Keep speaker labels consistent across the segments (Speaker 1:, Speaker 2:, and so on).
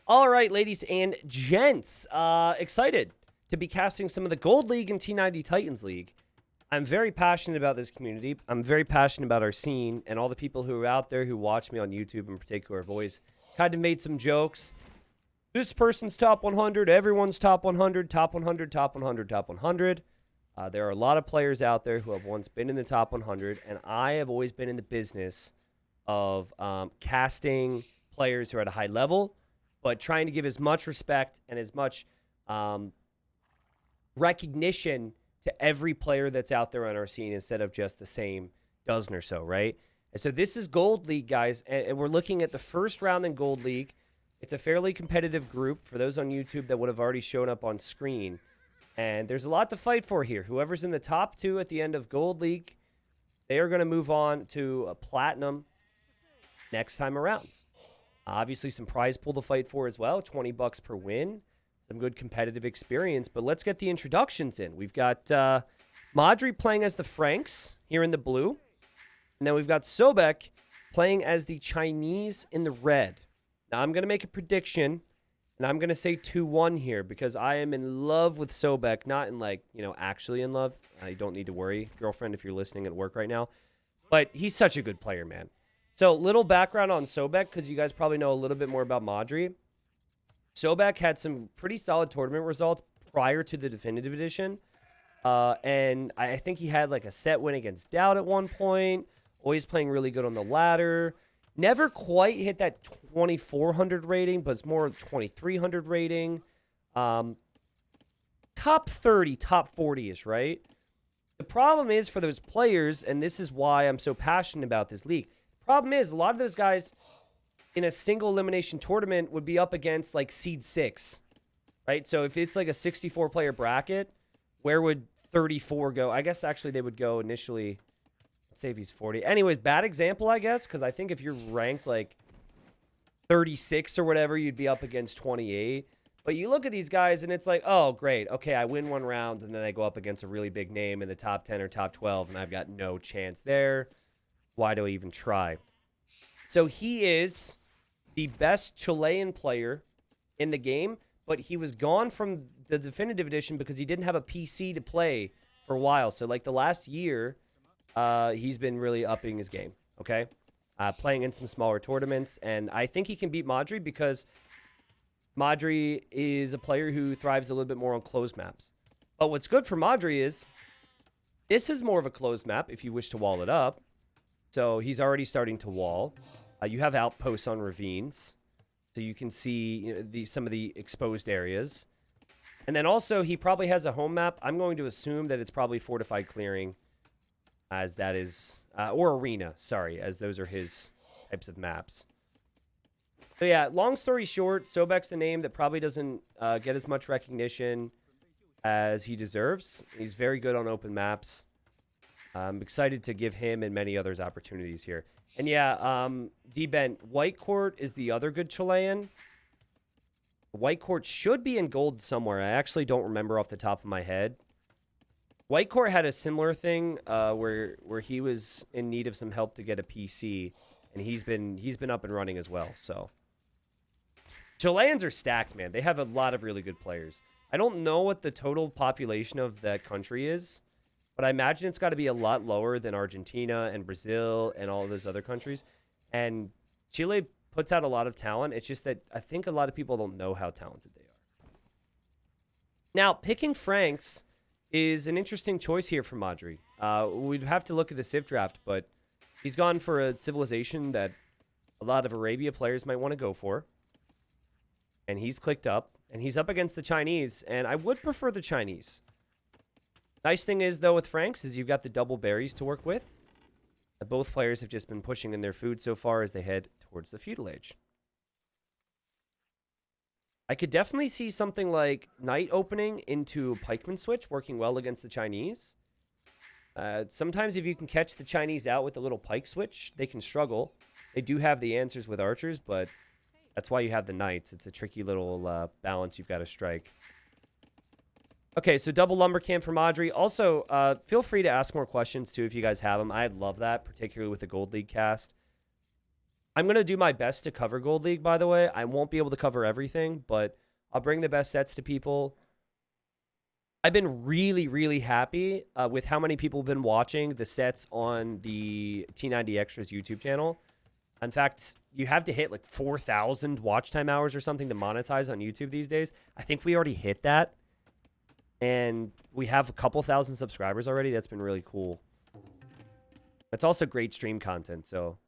Speaker 1: All right, ladies and gents, excited to be casting some of the Gold League and T90 Titans League. I'm very passionate about this community. I'm very passionate about our scene and all the people who are out there who watch me on YouTube in particular have always kind of made some jokes. This person's top 100, everyone's top 100, top 100, top 100, top 100. There are a lot of players out there who have once been in the top 100, and I have always been in the business of casting players who are at a high level, but trying to give as much respect and as much recognition to every player that's out there on our scene instead of just the same dozen or so, right? And so this is Gold League, guys, and we're looking at the first round in Gold League. It's a fairly competitive group for those on YouTube that would have already shown up on screen. And there's a lot to fight for here. Whoever's in the top two at the end of Gold League, they are going to move on to a Platinum next time around. Obviously, some prize pool to fight for as well, $20 per win. Some good competitive experience. But let's get the introductions in. We've got Modri playing as the Franks here in the blue. And then we've got Sobek playing as the Chinese in the red. Now, I'm going to make a prediction, and I'm going to say 2-1 here because I am in love with Sobek. Not in, actually in love. You don't need to worry, girlfriend, if you're listening at work right now. But he's such a good player, man. So, little background on Sobek because you guys probably know a little bit more about Modri. Sobek had some pretty solid tournament results prior to the Definitive Edition. And I think he had like a set win against Dowd at one point. Always playing really good on the ladder. Never quite hit that 2,400 rating, but it's more 2,300 rating. Top 30, top 40-ish, right? The problem is for those players, and this is why I'm so passionate about this league. The problem is a lot of those guys in a single elimination tournament would be up against like seed 6, right? So if it's like a 64-player bracket, where would 34 go? I guess actually they would go initially. Let's say if he's 40. Anyways, bad example, I guess, because I think if you're ranked like 36 or whatever, you'd be up against 28. But you look at these guys and it's like, oh, great. Okay, I win one round and then I go up against a really big name in the top 10 or top 12 and I've got no chance there. Why do I even try? So he is the best Chilean player in the game, but he was gone from the Definitive Edition because he didn't have a PC to play for a while. So like the last year, he's been really upping his game, okay? Playing in some smaller tournaments, and I think he can beat Modri because Modri is a player who thrives a little bit more on closed maps. But what's good for Modri is this is more of a closed map if you wish to wall it up. So he's already starting to wall. You have outposts on ravines, so you can see some of the exposed areas. And then also he probably has a home map. I'm going to assume that it's probably fortified clearing, as that is, or arena, sorry, as those are his types of maps. So yeah, long story short, Sobek's a name that probably doesn't get as much recognition as he deserves. He's very good on open maps. I'm excited to give him and many others opportunities here. And yeah, D-Ben, White Court is the other good Chilean. White Court should be in gold somewhere. I actually don't remember off the top of my head. White Court had a similar thing where he was in need of some help to get a PC, and he's been up and running as well. So Chileans are stacked, man. They have a lot of really good players. I don't know what the total population of that country is, but I imagine it's got to be a lot lower than Argentina and Brazil and all of those other countries. And Chile puts out a lot of talent. It's just that I think a lot of people don't know how talented they are. Now, picking Franks is an interesting choice here for Modri. We'd have to look at the Civ draft, but he's gone for a civilization that a lot of Arabia players might want to go for. And he's clicked up, and he's up against the Chinese, and I would prefer the Chinese. Nice thing is, though, with Franks is you've got the double berries to work with. Both players have just been pushing in their food so far as they head towards the feudal age. I could definitely see something like Knight opening into Pikeman switch working well against the Chinese. Sometimes if you can catch the Chinese out with a little pike switch, they can struggle. They do have the answers with archers, but that's why you have the Knights. It's a tricky little balance you've got to strike. Okay, so double lumber camp for Modri. Also, feel free to ask more questions, too, if you guys have them. I'd love that, particularly with the Gold League cast. I'm going to do my best to cover Gold League, by the way. I won't be able to cover everything, but I'll bring the best sets to people. I've been really, really happy with how many people have been watching the sets on the T90 Extras YouTube channel. In fact, you have to hit like 4,000 watch time hours or something to monetize on YouTube these days. I think we already hit that. And we have a couple thousand subscribers already. That's been really cool. It's also great stream content, so.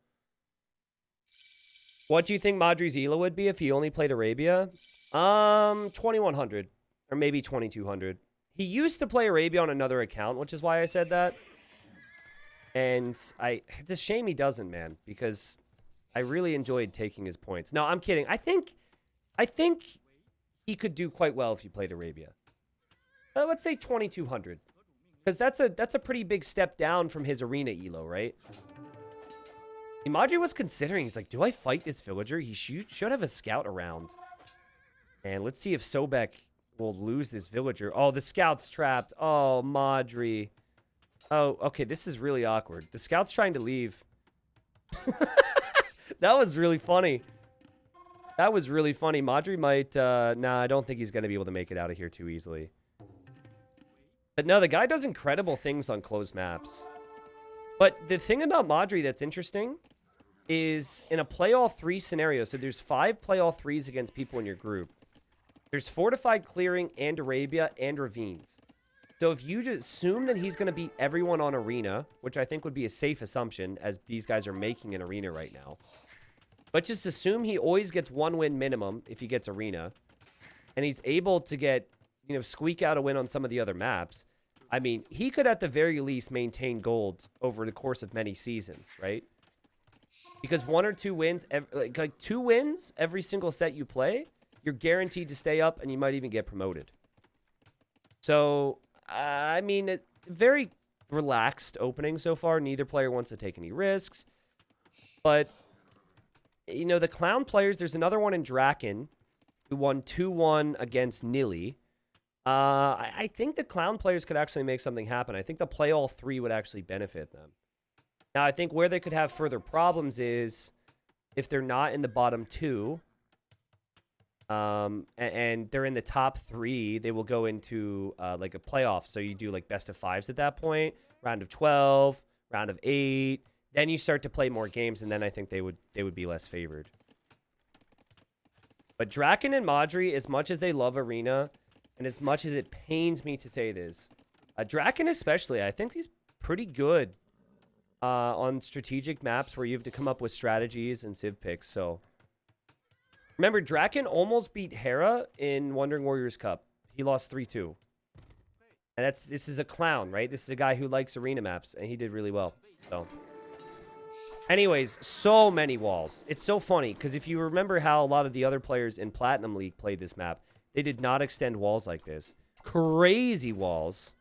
Speaker 1: What do you think Modri's ELO would be if he only played Arabia? 2,100 or maybe 2,200. He used to play Arabia on another account, which is why I said that. And it's a shame he doesn't, man, because I really enjoyed taking his points. No, I'm kidding. I think he could do quite well if he played Arabia. Let's say 2,200, because that's a pretty big step down from his arena elo, right? Modri was considering. He's like, do I fight this villager? He should have a scout around. And let's see if Sobek will lose this villager. Oh, the scout's trapped. Oh, Modri. Oh, okay, this is really awkward. The scout's trying to leave. That was really funny. That was really funny. Modri might... nah, I don't think he's going to be able to make it out of here too easily. But no, the guy does incredible things on closed maps. But the thing about Modri that's interesting is in a play all three scenario, so there's 5 play all threes against people in your group. There's fortified clearing and Arabia and ravines. So if you just assume that he's going to beat everyone on arena, which I think would be a safe assumption as these guys are making an arena right now. But just assume he always gets 1 win minimum if he gets arena. And he's able to get, you know, squeak out a win on some of the other maps. I mean, he could at the very least maintain gold over the course of many seasons, right? Because 1 or 2 wins, like 2 wins every single set you play, you're guaranteed to stay up and you might even get promoted. So, I mean, very relaxed opening so far. Neither player wants to take any risks. But, you know, the clown players, there's another one in Draken who won 2-1 against Nili. I think the clown players could actually make something happen. I think the play all three would actually benefit them. Now, I think where they could have further problems is if they're not in the bottom 2, and they're in the top 3, they will go into like a playoff. So you do like best of 5s at that point, round of 12, round of 8. Then you start to play more games, and then I think they would be less favored. But Draken and Modri, as much as they love Arena, and as much as it pains me to say this, Draken especially, I think he's pretty good on strategic maps where you have to come up with strategies and civ picks. So remember, Draken almost beat Hera in Wandering Warriors Cup. He lost 3-2. And this is a clown, right? This is a guy who likes arena maps, and he did really well. So anyways, so many walls. It's so funny, because if you remember how a lot of the other players in Platinum League played this map, they did not extend walls like this. Crazy walls.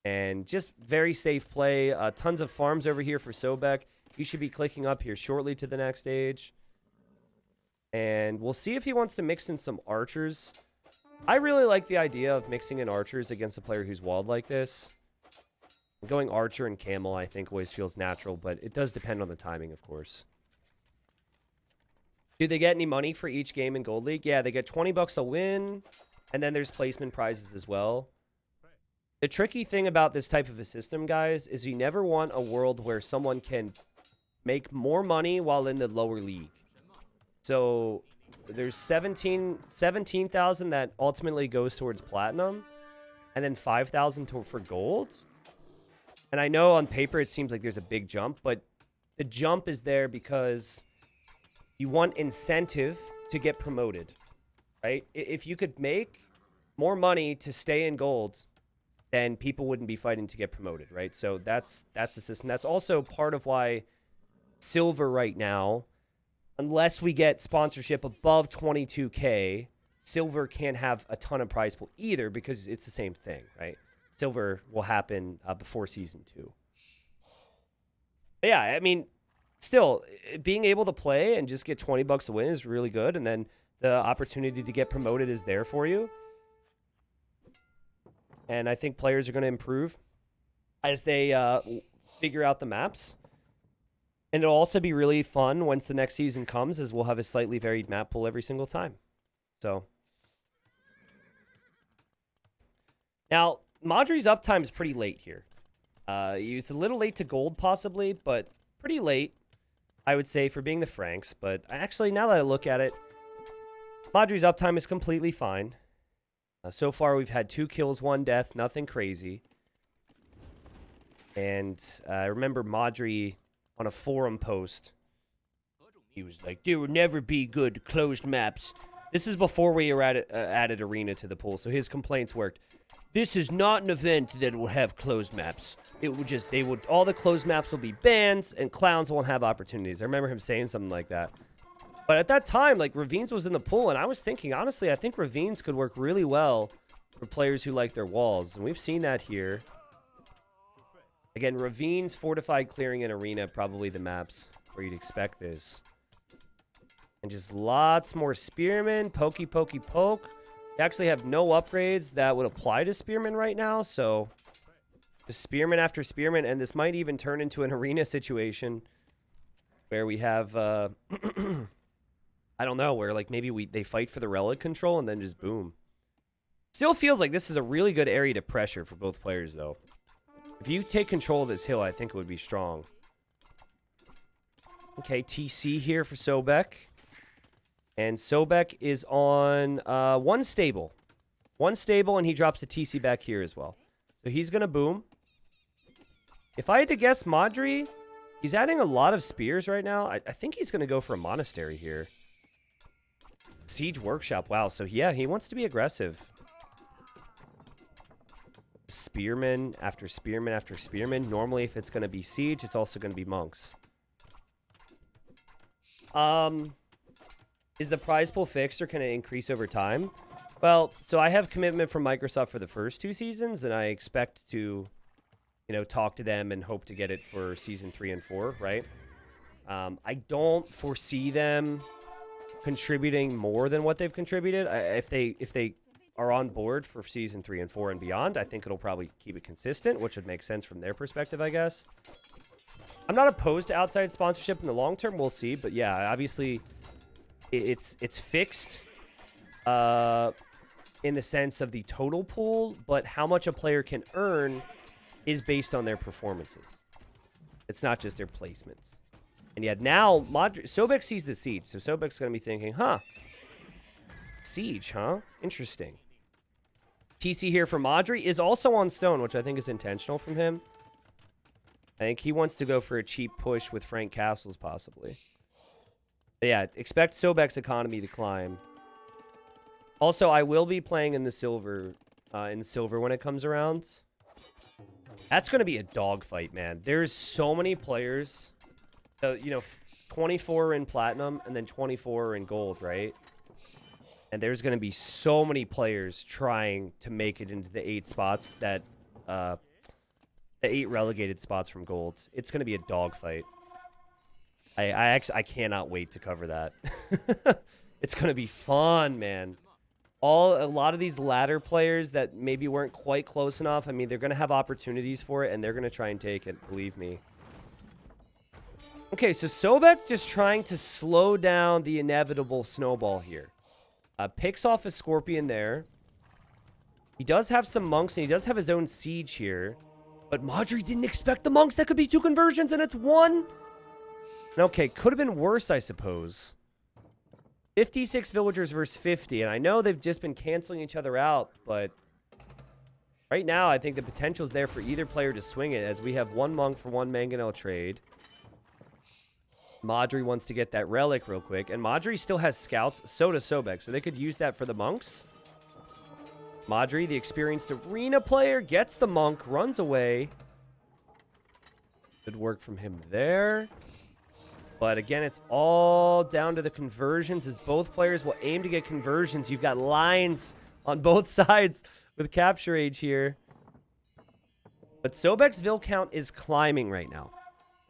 Speaker 1: And just very safe play. Tons of farms over here for Sobek. He should be clicking up here shortly to the next stage. And we'll see if he wants to mix in some archers. I really like the idea of mixing in archers against a player who's walled like this. Going archer and camel, I think, always feels natural, but it does depend on the timing, of course. Do they get any money for each game in Gold League? Yeah, they get $20 a win, and then there's placement prizes as well. The tricky thing about this type of a system, guys, is you never want a world where someone can make more money while in the lower league. So there's 17,000 that ultimately goes towards platinum, and then 5,000 for gold. And I know on paper it seems like there's a big jump, but the jump is there because you want incentive to get promoted, right? If you could make more money to stay in gold, then people wouldn't be fighting to get promoted, right? So that's the system. That's also part of why silver right now, unless we get sponsorship above 22K, silver can't have a ton of prize pool either because it's the same thing, right? Silver will happen before season 2. But yeah, I mean, still, being able to play and just get $20 a win is really good, and then the opportunity to get promoted is there for you. And I think players are going to improve as they figure out the maps. And it'll also be really fun once the next season comes, as we'll have a slightly varied map pool every single time. So now Modri's uptime is pretty late here. It's a little late to gold possibly, but pretty late, I would say, for being the Franks. But actually, now that I look at it, Modri's uptime is completely fine. So far, we've had 2 kills, 1 death, nothing crazy. And I remember Modri on a forum post, he was like, there will never be good closed maps. This is before we added Arena to the pool, so his complaints worked. This is not an event that will have closed maps. It would just, all the closed maps will be bans, and clowns won't have opportunities. I remember him saying something like that. But at that time, like, Ravines was in the pool, and I was thinking, honestly, I think Ravines could work really well for players who like their walls, and we've seen that here. Again, Ravines, Fortified, Clearing, and Arena, probably the maps where you'd expect this. And just lots more Spearmen, pokey, pokey, poke. They actually have no upgrades that would apply to Spearmen right now, so just Spearmen after Spearmen, and this might even turn into an Arena situation where we have, I don't know, where like maybe they fight for the relic control and then just boom. Still feels like this is a really good area to pressure for both players, though. If you take control of this hill, I think it would be strong. Okay, TC here for Sobek. And Sobek is on 1 stable. 1 stable, and he drops the TC back here as well. So he's going to boom. If I had to guess, Modri, he's adding a lot of spears right now. I think he's going to go for a monastery here. Siege Workshop. Wow. So, yeah, he wants to be aggressive. Spearmen after Spearmen after Spearmen. Normally, if it's going to be Siege, it's also going to be Monks. Is the prize pool fixed or can it increase over time? Well, so I have commitment from Microsoft for the first 2 seasons, and I expect to, you know, talk to them and hope to get it for season 3 and 4, right? I don't foresee them contributing more than what they've contributed. If they are on board for season 3 and 4 and beyond, I think it'll probably keep it consistent, which would make sense from their perspective, I guess. I'm not opposed to outside sponsorship in the long term. We'll see, but yeah, obviously it's fixed in the sense of the total pool, but how much a player can earn is based on their performances. It's not just their placements. And yet now Sobek sees the siege, so Sobek's going to be thinking, huh, siege, huh? Interesting. TC here for Modri is also on stone, which I think is intentional from him. I think he wants to go for a cheap push with Frank Castles, possibly. But yeah, expect Sobek's economy to climb. Also, I will be playing in the silver when it comes around. That's going to be a dogfight, man. There's so many players. So, you know, 24 in platinum and then 24 in gold, right? And there's going to be so many players trying to make it into the 8 spots that, the 8 relegated spots from gold. It's going to be a dogfight. I cannot wait to cover that. It's going to be fun, man. A lot of these ladder players that maybe weren't quite close enough, I mean, they're going to have opportunities for it, and they're going to try and take it, believe me. Okay, so Sobek just trying to slow down the inevitable snowball here. Picks off a Scorpion there. He does have some monks, and he does have his own siege here. But Modri didn't expect the monks. That could be 2 conversions, and it's 1. Okay, could have been worse, I suppose. 56 villagers versus 50, and I know they've just been canceling each other out, but right now I think the potential's there for either player to swing it, as we have 1 monk for 1 mangonel trade. Modri wants to get that relic real quick, and Modri still has scouts, so does Sobek, so they could use that for the monks. Modri, the experienced arena player, gets the monk, runs away. Good work from him there. But again, it's all down to the conversions, as both players will aim to get conversions. You've got lines on both sides with capture age here. But Sobek's Vil count is climbing right now.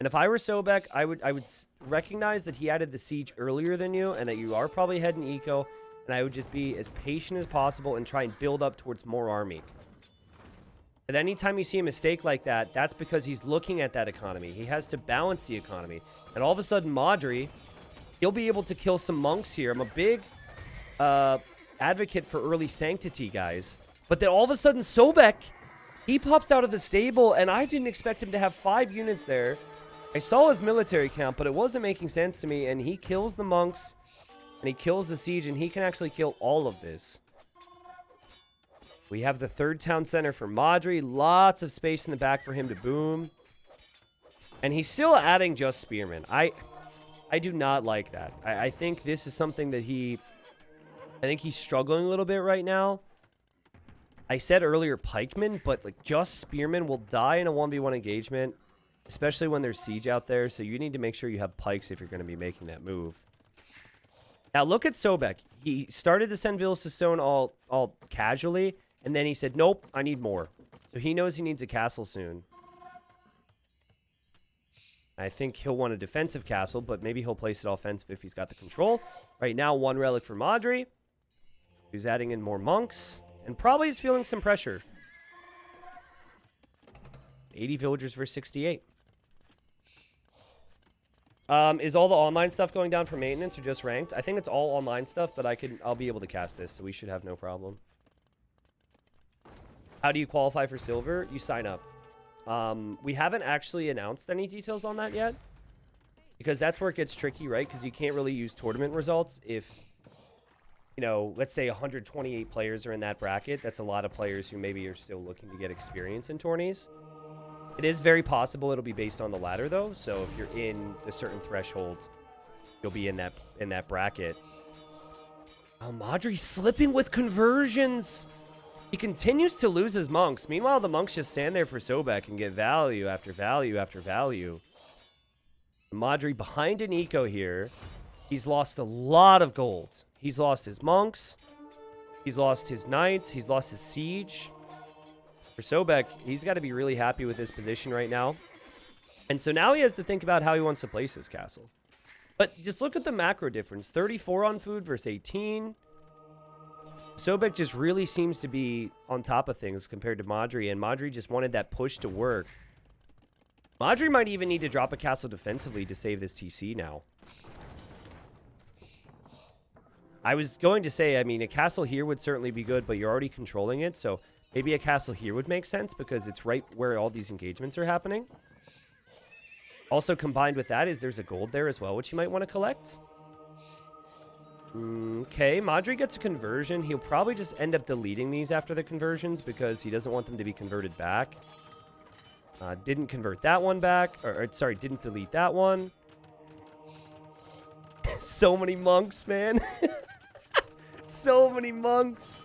Speaker 1: And if I were Sobek, I would recognize that he added the siege earlier than you, and that you are probably heading eco, and I would just be as patient as possible and try and build up towards more army. That anytime you see a mistake like that, that's because he's looking at that economy. He has to balance the economy. And all of a sudden, Modri, he'll be able to kill some monks here. I'm a big advocate for early sanctity, guys. But then all of a sudden, Sobek, he pops out of the stable, and I didn't expect him to have 5 units there. I saw his military count, but it wasn't making sense to me, and he kills the monks, and he kills the siege, and he can actually kill all of this. We have the 3rd town center for Modri. Lots of space in the back for him to boom. And he's still adding just spearmen. I do not like that. I think this is something that I think he's struggling a little bit right now. I said earlier pikemen, but like just spearmen will die in a 1v1 engagement, especially when there's siege out there. So you need to make sure you have pikes if you're going to be making that move. Now look at Sobek. He started to send villas to stone all casually, and then he said, nope, I need more. So he knows he needs a castle soon. I think he'll want a defensive castle, but maybe he'll place it offensive if he's got the control. Right now, 1 relic for Modri, who's adding in more monks, and probably is feeling some pressure. 80 villagers versus 68. Is all the online stuff going down for maintenance or just ranked? I think it's all online stuff, but I'll be able to cast this, so we should have no problem. How do you qualify for silver? You sign up. We haven't actually announced any details on that yet, because that's where it gets tricky, right? Because you can't really use tournament results if, you know, let's say 128 players are in that bracket. That's a lot of players who maybe are still looking to get experience in tourneys. It is very possible it'll be based on the ladder, though. So if you're in the certain threshold, you'll be in that bracket. Oh, Modri's slipping with conversions. He continues to lose his monks. Meanwhile, the monks just stand there for Sobek and get value after value after value. Modri behind an eco here. He's lost a lot of gold. He's lost his monks. He's lost his knights. He's lost his siege. For Sobek, he's got to be really happy with his position right now. And so now he has to think about how he wants to place his castle. But just look at the macro difference. 34 on food versus 18. Sobek just really seems to be on top of things compared to Modri, and Modri just wanted that push to work. Modri might even need to drop a castle defensively to save this TC now. I was going to say, I mean, a castle here would certainly be good, but you're already controlling it, so maybe a castle here would make sense because it's right where all these engagements are happening. Also combined with that is there's a gold there as well, which you might want to collect. Okay, Modri gets a conversion. He'll probably just end up deleting these after the conversions because he doesn't want them to be converted back. Didn't convert that one back. Or sorry, didn't delete that one. So many monks, man. So many monks.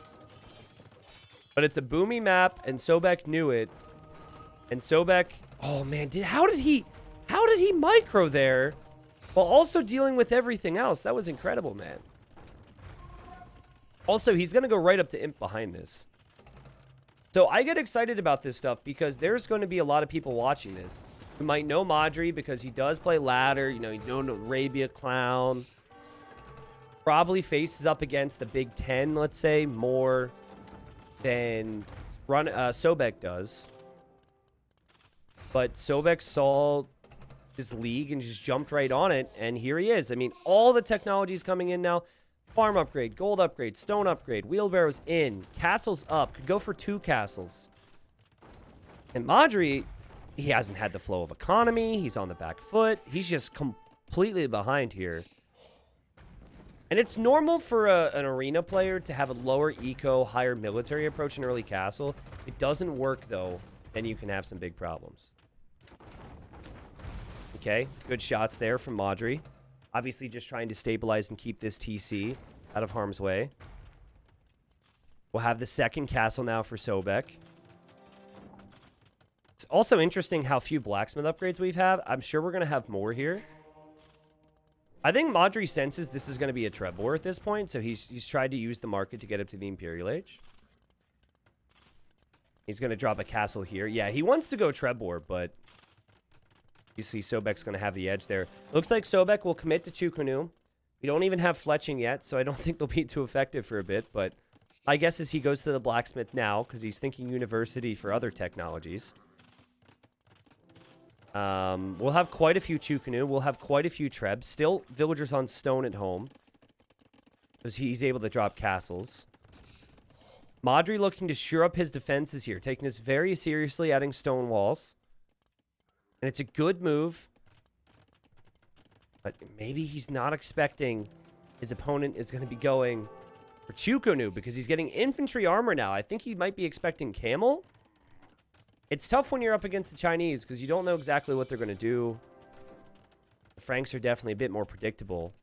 Speaker 1: But it's a boomy map, and Sobek knew it. And Sobek... Oh, man. How did he micro there while also dealing with everything else? That was incredible, man. Also, he's going to go right up to Imp behind this. So I get excited about this stuff because there's going to be a lot of people watching this who might know Modri because he does play ladder. You know Arabia Clown. Probably faces up against the Big Ten, let's say, more than Sobek does. But Sobek saw his league and just jumped right on it, and here he is. I mean, all the technology is coming in now. Farm upgrade, gold upgrade, stone upgrade, wheelbarrows in, castles up. Could go for 2 castles. And Modri, he hasn't had the flow of economy. He's on the back foot. He's just completely behind here. And it's normal for an arena player to have a lower eco, higher military approach in early castle. It doesn't work, though. Then you can have some big problems. Okay, good shots there from Modri. Obviously just trying to stabilize and keep this TC out of harm's way. We'll have the second castle now for Sobek. It's also interesting how few blacksmith upgrades we've had. I'm sure we're going to have more here. I think Modri senses this is going to be a Trebor at this point, so he's tried to use the market to get up to the Imperial Age. He's going to drop a castle here. Yeah, he wants to go Trebor, but you see Sobek's going to have the edge there. Looks like Sobek will commit to Chukunu. We don't even have fletching yet, so I don't think they'll be too effective for a bit, but My guess is he goes to the blacksmith now because he's thinking university for other technologies. We'll have quite a few Chukunu. We'll have quite a few Trebs. Still, villagers on stone at home. Because he's able to drop castles. Modri looking to shore up his defenses here. Taking this very seriously, adding stone walls. And it's a good move. But maybe he's not expecting his opponent is going to be going for Chukunu because he's getting infantry armor now. I think he might be expecting camel. It's tough when you're up against the Chinese because you don't know exactly what they're going to do. The Franks are definitely a bit more predictable.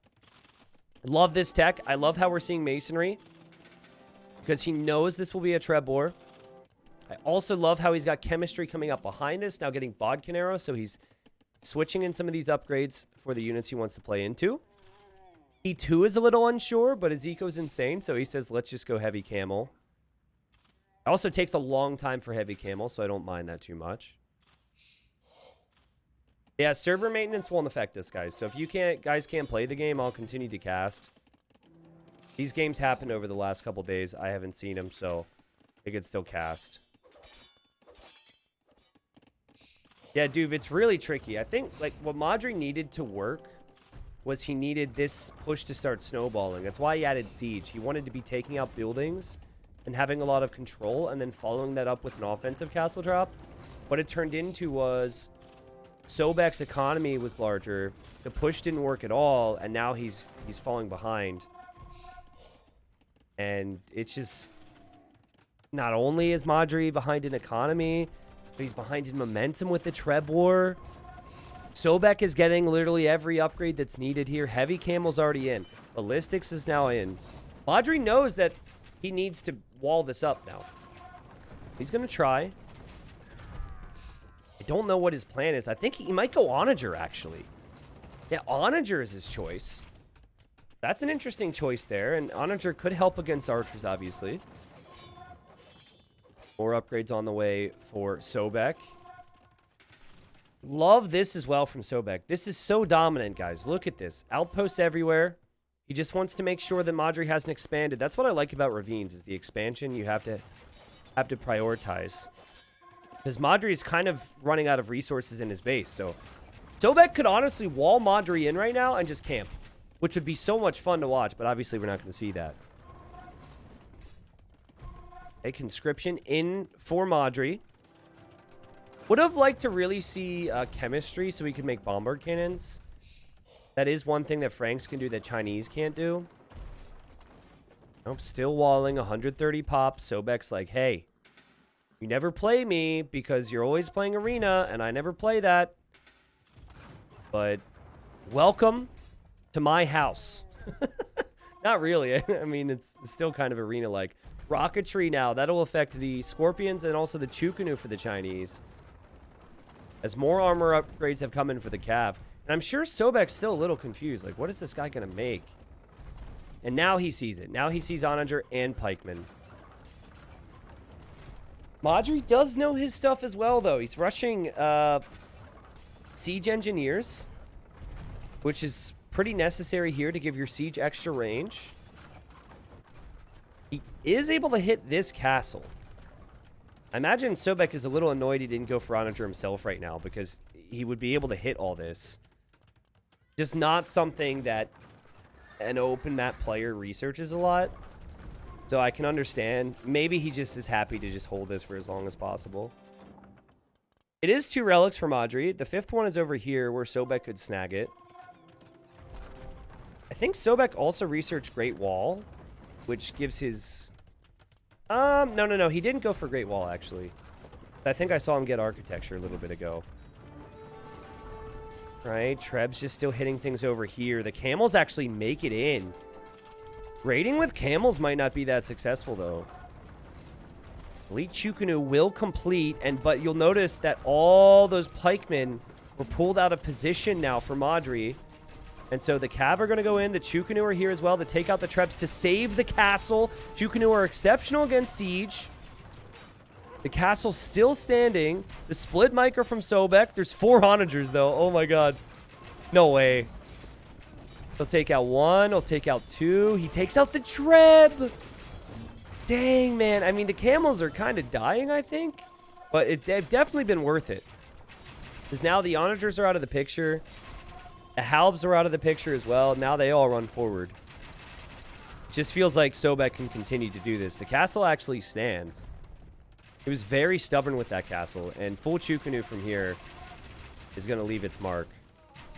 Speaker 1: I love this tech. I love how we're seeing masonry because he knows this will be a Trebor. I also love how he's got chemistry coming up behind us, now getting Bodkin arrow, so he's switching in some of these upgrades for the units he wants to play into. He too is a little unsure, but his eco's insane, so he says, let's just go heavy camel. It also takes a long time for heavy camel, so I don't mind that too much. Yeah, server maintenance won't affect us, guys. So if you guys can't play the game, I'll continue to cast. These games happened over the last couple days. I haven't seen them, so they could still cast. Yeah, dude, it's really tricky. I think, like, what Modri needed to work was he needed this push to start snowballing. That's why he added Siege. He wanted to be taking out buildings and having a lot of control and then following that up with an offensive castle drop. What it turned into was Sobek's economy was larger. The push didn't work at all, and now he's falling behind. And it's just... Not only is Modri behind in economy, but he's behind in momentum with the Treb War. Sobek is getting literally every upgrade that's needed here. Heavy Camel's already in. Ballistics is now in. Modri knows that he needs to wall this up now. He's going to try. I don't know what his plan is. I think he might go Onager, actually. Yeah, Onager is his choice. That's an interesting choice there. And Onager could help against archers, obviously. More upgrades on the way for Sobek. Love this as well from Sobek. This is so dominant, guys. Look at this. Outposts everywhere. He just wants to make sure that Modri hasn't expanded. That's what I like about Ravines, is the expansion you have to prioritize. Because Modri is kind of running out of resources in his base. So Sobek could honestly wall Modri in right now and just camp, which would be so much fun to watch, but obviously we're not going to see that. A conscription in for Modri. Would have liked to really see chemistry so we could make bombard cannons. That is one thing that Franks can do that Chinese can't do. Nope, still walling, 130 pops. Sobek's like, hey, you never play me because you're always playing arena, and I never play that. But welcome to my house. Not really. I mean, it's still kind of arena-like. Rocketry now. That'll affect the Scorpions and also the Chukunu for the Chinese. As more armor upgrades have come in for the Cav. And I'm sure Sobek's still a little confused. Like, what is this guy going to make? And now he sees it. Now he sees Onager and Pikeman. Modri does know his stuff as well, though. He's rushing Siege Engineers, which is pretty necessary here to give your Siege extra range. He is able to hit this castle. I imagine Sobek is a little annoyed he didn't go for Onager himself right now because he would be able to hit all this. Just not something that an open map player researches a lot. So I can understand. Maybe he just is happy to just hold this for as long as possible. It is 2 relics for Modri. The 5th one is over here where Sobek could snag it. I think Sobek also researched Great Wall, which gives his... No. He didn't go for Great Wall, actually. I think I saw him get Architecture a little bit ago. Right, Treb's just still hitting things over here. The Camels actually make it in. Raiding with Camels might not be that successful, though. Elite Chukunu will complete, but you'll notice that all those pikemen were pulled out of position now for Modri. And so the Cav are going to go in. The Chukunu are here as well to take out the Trebs to save the castle. Chukunu are exceptional against Siege. The castle's still standing. The split micro from Sobek. There's 4 Onagers, though. Oh, my God. No way. He'll take out 1. He'll take out 2. He takes out the Treb. Dang, man. I mean, the camels are kind of dying, I think. But they've definitely been worth it. Because now the onagers are out of the picture. The halbs are out of the picture as well. Now they all run forward. Just feels like Sobek can continue to do this. The castle actually stands. He was very stubborn with that castle. And full Chukunu from here is going to leave its mark.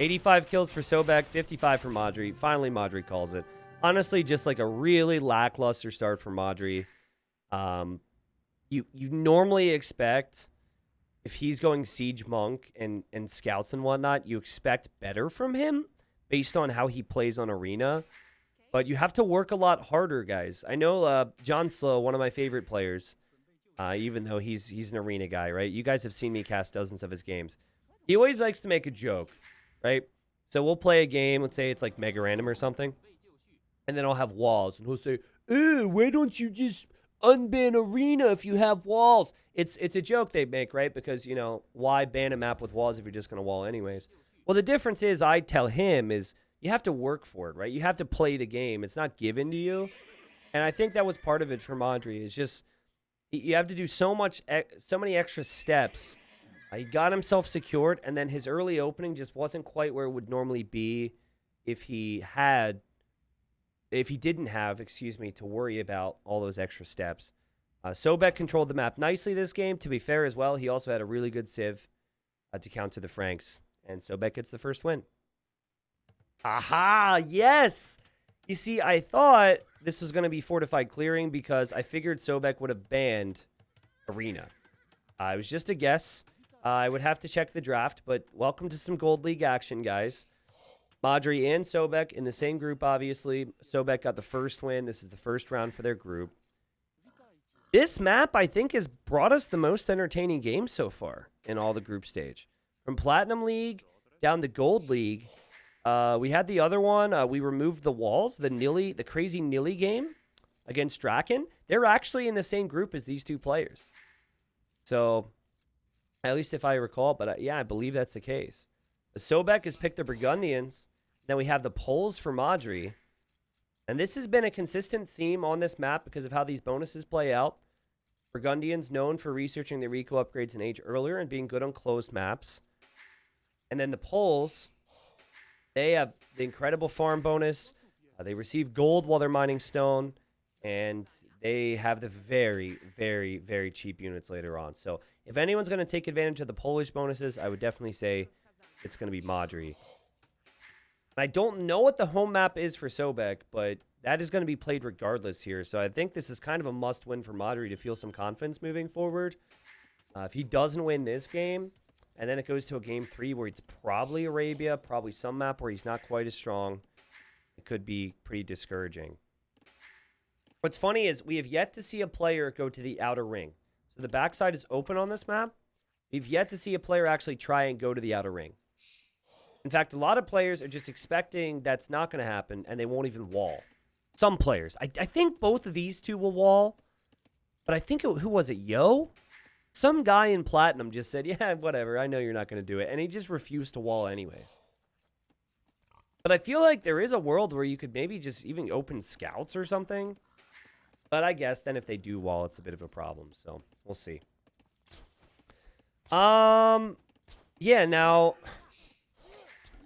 Speaker 1: 85 kills for Sobek, 55 for Modri. Finally, Modri calls it. Honestly, just like a really lackluster start for Modri. You normally expect, if he's going Siege Monk and Scouts and whatnot, you expect better from him based on how he plays on Arena. But you have to work a lot harder, guys. I know John Slow, one of my favorite players, even though he's an Arena guy, right? You guys have seen me cast dozens of his games. He always likes to make a joke, right? So we'll play a game, let's say it's like Mega Random or something, and then I'll have walls, and he'll say, why don't you just unban Arena if you have walls? It's a joke they make, right? Because, you know, why ban a map with walls if you're just going to wall anyways? Well, the difference is, I tell him, is you have to work for it, right? You have to play the game. It's not given to you. And I think that was part of it for Modri. Is just, you have to do so many extra steps. He got himself secured, and then his early opening just wasn't quite where it would normally be if he didn't have, to worry about all those extra steps. Sobek controlled the map nicely this game. To be fair as well, he also had a really good civ to counter the Franks. And Sobek gets the first win. Aha, yes! You see, I thought this was going to be fortified clearing because I figured Sobek would have banned Arena. It was just a guess. I would have to check the draft, but welcome to some Gold League action, guys. Modri and Sobek in the same group, obviously. Sobek got the first win. This is the first round for their group. This map, I think, has brought us the most entertaining games so far in all the group stage. From Platinum League down to Gold League, we had the other one. We removed the walls, the crazy Nilly game against Draken. They're actually in the same group as these two players. So, at least if I recall, but yeah, I believe that's the case. Sobek has picked the Burgundians. Then we have the Poles for Modri. And this has been a consistent theme on this map because of how these bonuses play out. Burgundians known for researching the Rico upgrades in age earlier and being good on closed maps. And then the Poles, they have the incredible farm bonus. They receive gold while they're mining stone. And they have the very, very, very cheap units later on. So if anyone's going to take advantage of the Polish bonuses, I would definitely say it's going to be Modri. I don't know what the home map is for Sobek, but that is going to be played regardless here. So I think this is kind of a must-win for Modri to feel some confidence moving forward. If he doesn't win this game, and then it goes to a game 3 where it's probably Arabia, probably some map where he's not quite as strong, it could be pretty discouraging. What's funny is we have yet to see a player go to the outer ring. So the backside is open on this map. We've yet to see a player actually try and go to the outer ring. In fact, a lot of players are just expecting that's not going to happen, and they won't even wall. Some players. I think both of these two will wall, but I think, who was it, Yo? Some guy in Platinum just said, yeah, whatever, I know you're not going to do it, and he just refused to wall anyways. But I feel like there is a world where you could maybe just even open scouts or something, but I guess then if they do wall, it's a bit of a problem, so we'll see. Yeah, now,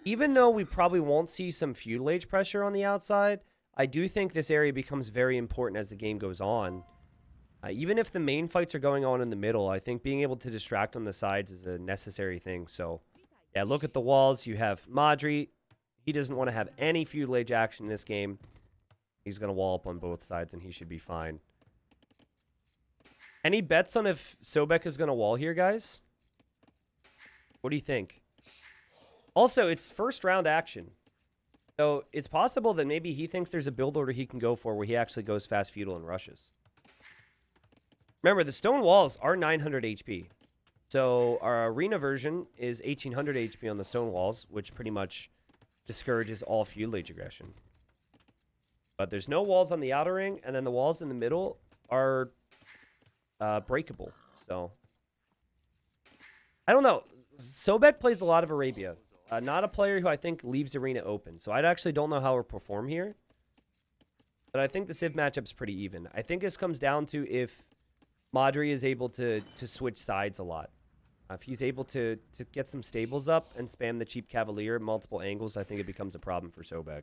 Speaker 1: even though we probably won't see some feudal age pressure on the outside, I do think this area becomes very important as the game goes on. Even if the main fights are going on in the middle, I think being able to distract on the sides is a necessary thing. So, yeah, look at the walls. You have Modri. He doesn't want to have any feudal age action in this game. He's going to wall up on both sides, and he should be fine. Any bets on if Sobek is going to wall here, guys? What do you think? Also, it's first round action. So it's possible that maybe he thinks there's a build order he can go for where he actually goes fast feudal and rushes. Remember, the stone walls are 900 HP. So our arena version is 1800 HP on the stone walls, which pretty much discourages all feudal age aggression. But there's no walls on the outer ring, and then the walls in the middle are breakable. So I don't know. Sobek plays a lot of Arabia. Not a player who I think leaves arena open. So I actually don't know how he'll perform here. But I think the Civ matchup's pretty even. I think this comes down to if Modri is able to switch sides a lot. If he's able to get some stables up and spam the cheap Cavalier at multiple angles, I think it becomes a problem for Sobek.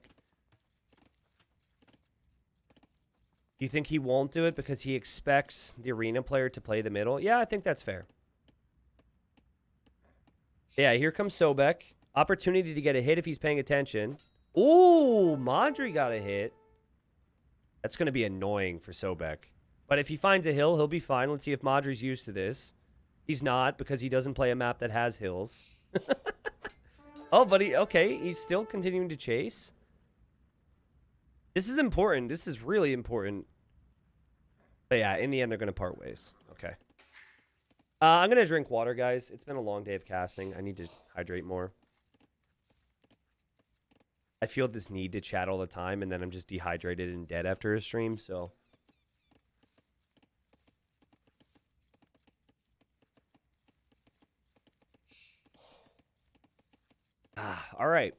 Speaker 1: Do you think he won't do it because he expects the arena player to play the middle? Yeah, I think that's fair. Yeah, here comes Sobek. Opportunity to get a hit if he's paying attention. Ooh, Modri got a hit. That's going to be annoying for Sobek. But if he finds a hill, he'll be fine. Let's see if Modri's used to this. He's not, because he doesn't play a map that has hills. Oh, but okay, he's still continuing to chase. This is important. This is really important. But yeah, in the end, they're going to part ways. Okay. I'm going to drink water, guys. It's been a long day of casting. I need to hydrate more. I feel this need to chat all the time, and then I'm just dehydrated and dead after a stream, so... all right.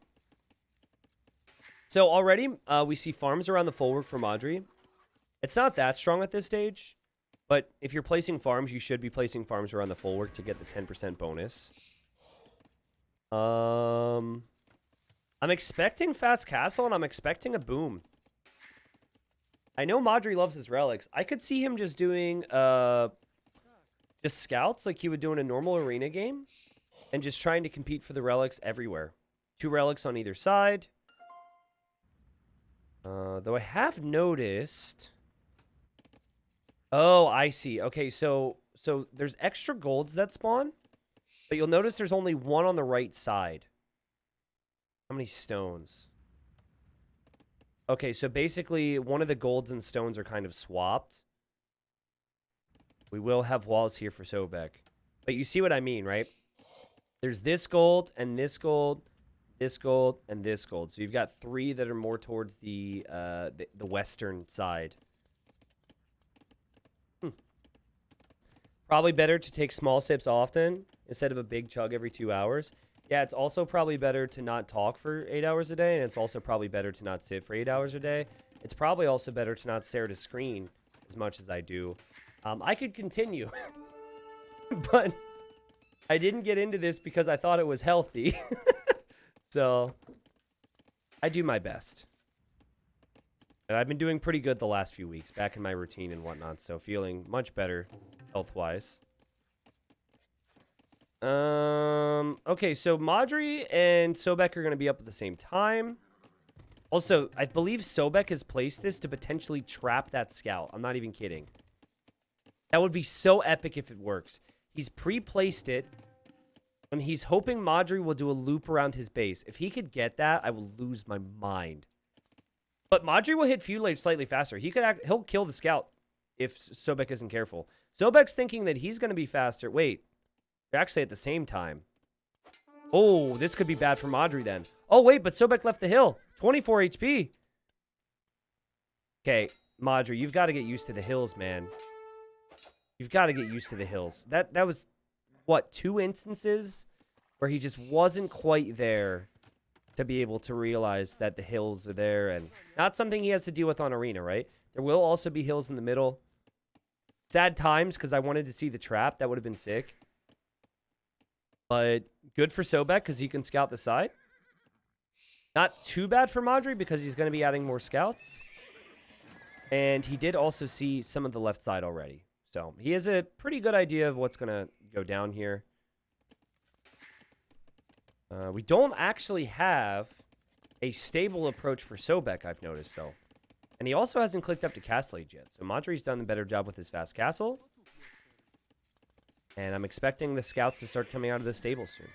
Speaker 1: So already we see farms around the forward for Modri. It's not that strong at this stage, but if you're placing farms, you should be placing farms around the full work to get the 10% bonus. I'm expecting fast castle, and I'm expecting a boom. I know Modri loves his relics. I could see him just doing just scouts like he would do in a normal arena game. And just trying to compete for the relics everywhere. 2 relics on either side. Though I have noticed... Oh, I see. Okay, so there's extra golds that spawn. But you'll notice there's only 1 on the right side. How many stones? Okay, so basically one of the golds and stones are kind of swapped. We will have walls here for Sobek. But you see what I mean, right? There's this gold, and this gold, this gold, and this gold. So you've got 3 that are more towards the western side. Probably better to take small sips often instead of a big chug every 2 hours. Yeah, it's also probably better to not talk for 8 hours a day, and it's also probably better to not sit for 8 hours a day. It's probably also better to not stare at a screen as much as I do. I could continue, but... I didn't get into this because I thought it was healthy. So, I do my best. And I've been doing pretty good the last few weeks, back in my routine and whatnot, so feeling much better health-wise. Okay, so Modri and Sobek are going to be up at the same time. Also, I believe Sobek has placed this to potentially trap that scout. I'm not even kidding. That would be so epic if it works. He's pre-placed it, and he's hoping Modri will do a loop around his base. If he could get that, I will lose my mind. But Modri will hit Feud Lage slightly faster. He'll kill the scout if Sobek isn't careful. Sobek's thinking that he's going to be faster. Wait, they're actually at the same time. Oh, this could be bad for Modri then. Oh, wait, but Sobek left the hill. 24 HP. Okay, Modri, you've got to get used to the hills, man. You've got to get used to the hills. That was, what, 2 instances where he just wasn't quite there to be able to realize that the hills are there, and not something he has to deal with on Arena, right? There will also be hills in the middle. Sad times, because I wanted to see the trap. That would have been sick. But good for Sobek, because he can scout the side. Not too bad for Modri, because he's going to be adding more scouts. And he did also see some of the left side already. So he has a pretty good idea of what's going to go down here. We don't actually have a stable approach for Sobek, I've noticed, though. And he also hasn't clicked up to Castle Age yet. So Modri's done a better job with his fast castle. And I'm expecting the scouts to start coming out of the stable soon.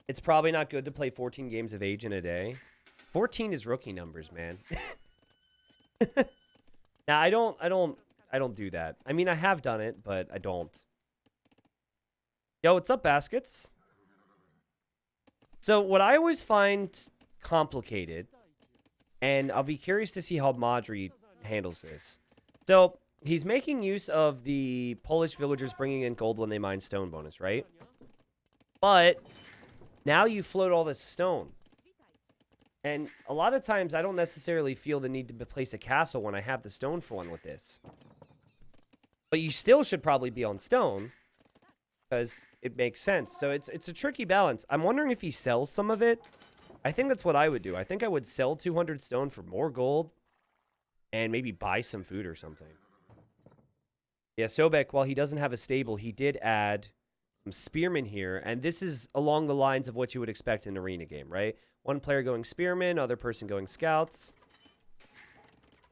Speaker 1: It's probably not good to play 14 games of Age in a day. 14 is rookie numbers, man. Now, I don't do that. I mean, I have done it, but I don't. Yo, what's up, Baskets? So, what I always find complicated, and I'll be curious to see how Modri handles this. So, he's making use of the Polish villagers bringing in gold when they mine stone bonus, right? But now you float all this stone. And a lot of times, I don't necessarily feel the need to place a castle when I have the stone for one with this. But you still should probably be on stone, because it makes sense. So it's a tricky balance. I'm wondering if he sells some of it. I think that's what I would do. I think I would sell 200 stone for more gold, and maybe buy some food or something. Yeah, Sobek, while he doesn't have a stable, he did add some spearmen here. And this is along the lines of what you would expect in an arena game, right? One player going spearmen, other person going scouts.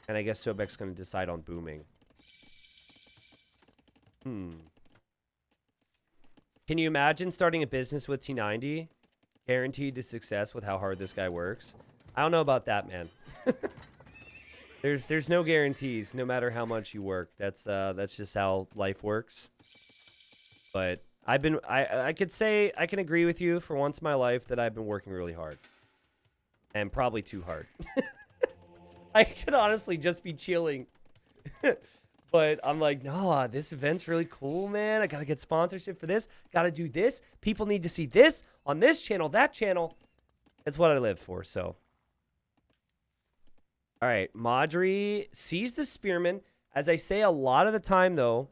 Speaker 1: And I guess Sobek's going to decide on booming. Can you imagine starting a business with T90? Guaranteed to success with how hard this guy works? I don't know about that, man. There's no guarantees, no matter how much you work. That's just how life works. But I could say I can agree with you for once in my life that I've been working really hard. And probably too hard. I could honestly just be chilling. But I'm like, no, this event's really cool, man. I gotta get sponsorship for this. Gotta do this. People need to see this on this channel, that channel. That's what I live for, so. All right, Modri sees the spearman. As I say a lot of the time, though,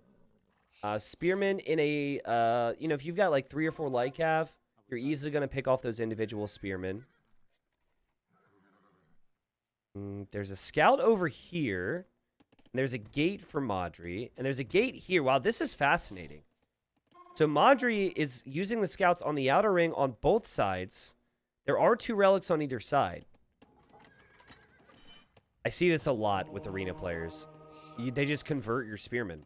Speaker 1: spearman in a, if you've got like 3 or 4 light cav, you're easily going to pick off those individual spearmen. There's a scout over here. There's a gate for Modri. And there's a gate here. Wow, this is fascinating. So Modri is using the scouts on the outer ring on both sides. There are 2 relics on either side. I see this a lot with arena players. They just convert your spearmen.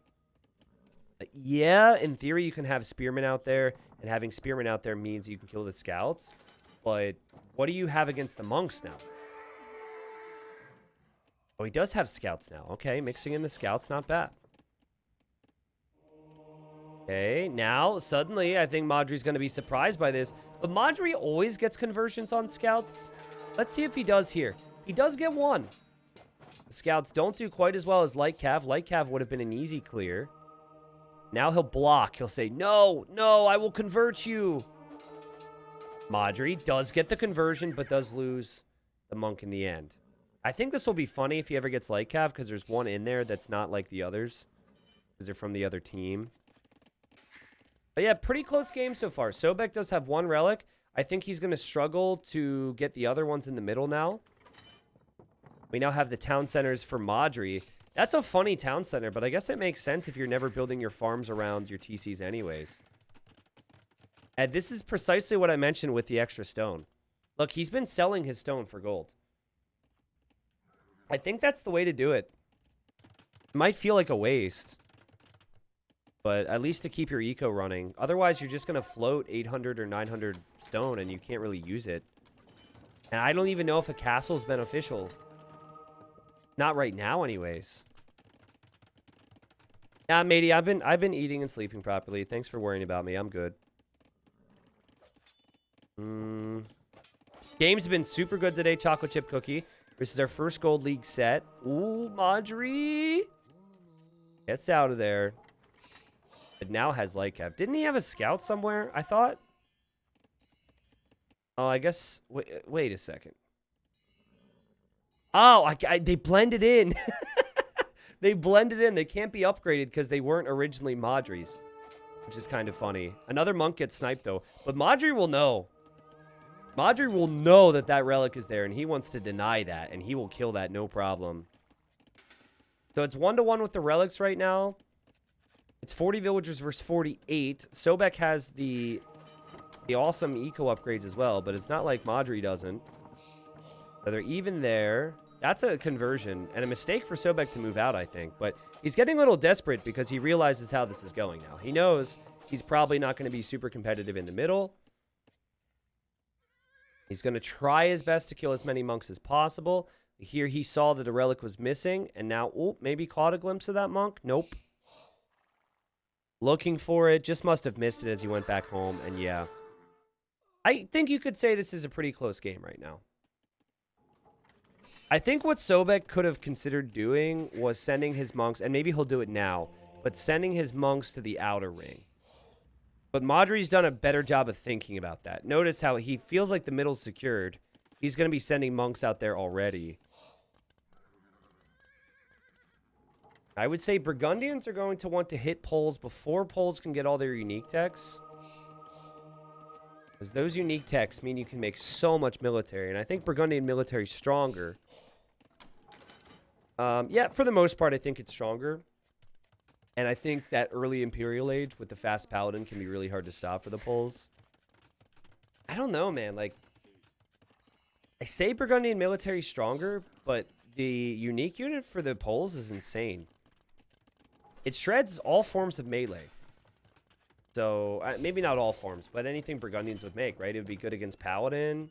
Speaker 1: Yeah, in theory, you can have spearmen out there, and having spearmen out there means you can kill the scouts. But what do you have against the monks now? Oh, he does have scouts now. Okay, mixing in the scouts, not bad. Okay, now, suddenly, I think Modri's going to be surprised by this. But Modri always gets conversions on scouts. Let's see if he does here. He does get 1. The scouts don't do quite as well as Light Cav. Light Cav would have been an easy clear. Now he'll block. He'll say, no, I will convert you. Modri does get the conversion, but does lose the monk in the end. I think this will be funny if he ever gets Light Cav, because there's one in there that's not like the others, because they're from the other team. But yeah, pretty close game so far. Sobek does have 1 relic. I think he's going to struggle to get the other ones in the middle now. We now have the town centers for Modri. That's a funny town center, but I guess it makes sense if you're never building your farms around your TCs anyways. And this is precisely what I mentioned with the extra stone. Look, he's been selling his stone for gold. I think that's the way to do it. It might feel like a waste, but at least to keep your eco running. Otherwise, you're just going to float 800 or 900 stone, and you can't really use it. And I don't even know if a castle is beneficial. Not right now, anyways. Yeah, matey, I've been eating and sleeping properly. Thanks for worrying about me. I'm good. Game's been super good today. Chocolate chip cookie. This is our first gold league set. Ooh, Modri gets out of there. It now has light cav. Didn't he have a scout somewhere? I thought. Oh, I guess. Wait a second. Oh, they blended in. They blended in. They can't be upgraded because they weren't originally Modri's, which is kind of funny. Another monk gets sniped, though. But Modri will know. Modri will know that that relic is there, and he wants to deny that, and he will kill that no problem. So it's 1-to-1 with the relics right now. It's 40 villagers versus 48. Sobek has the awesome eco upgrades as well, but it's not like Modri doesn't. So they're even there. That's a conversion and a mistake for Sobek to move out, I think. But he's getting a little desperate because he realizes how this is going now. He knows he's probably not going to be super competitive in the middle. He's going to try his best to kill as many monks as possible. Here he saw that a relic was missing, and now, oh, maybe caught a glimpse of that monk. Nope. Looking for it, just must have missed it as he went back home, and yeah. I think you could say this is a pretty close game right now. I think what Sobek could have considered doing was sending his monks, and maybe he'll do it now, but sending his monks to the outer ring. But Modri's done a better job of thinking about that. Notice how he feels like the middle's secured. he's going to be sending monks out there already. I would say Burgundians are going to want to hit Poles before Poles can get all their unique techs. Because those unique techs mean you can make so much military. And I think Burgundian military is stronger. Yeah, for the most part, I think it's stronger. And I think that early Imperial Age with the fast Paladin can be really hard to stop for the Poles. I don't know, man. Like, I say Burgundian military is stronger, but the unique unit for the Poles is insane. It shreds all forms of melee. So, maybe not all forms, but anything Burgundians would make, right? It would be good against Paladin.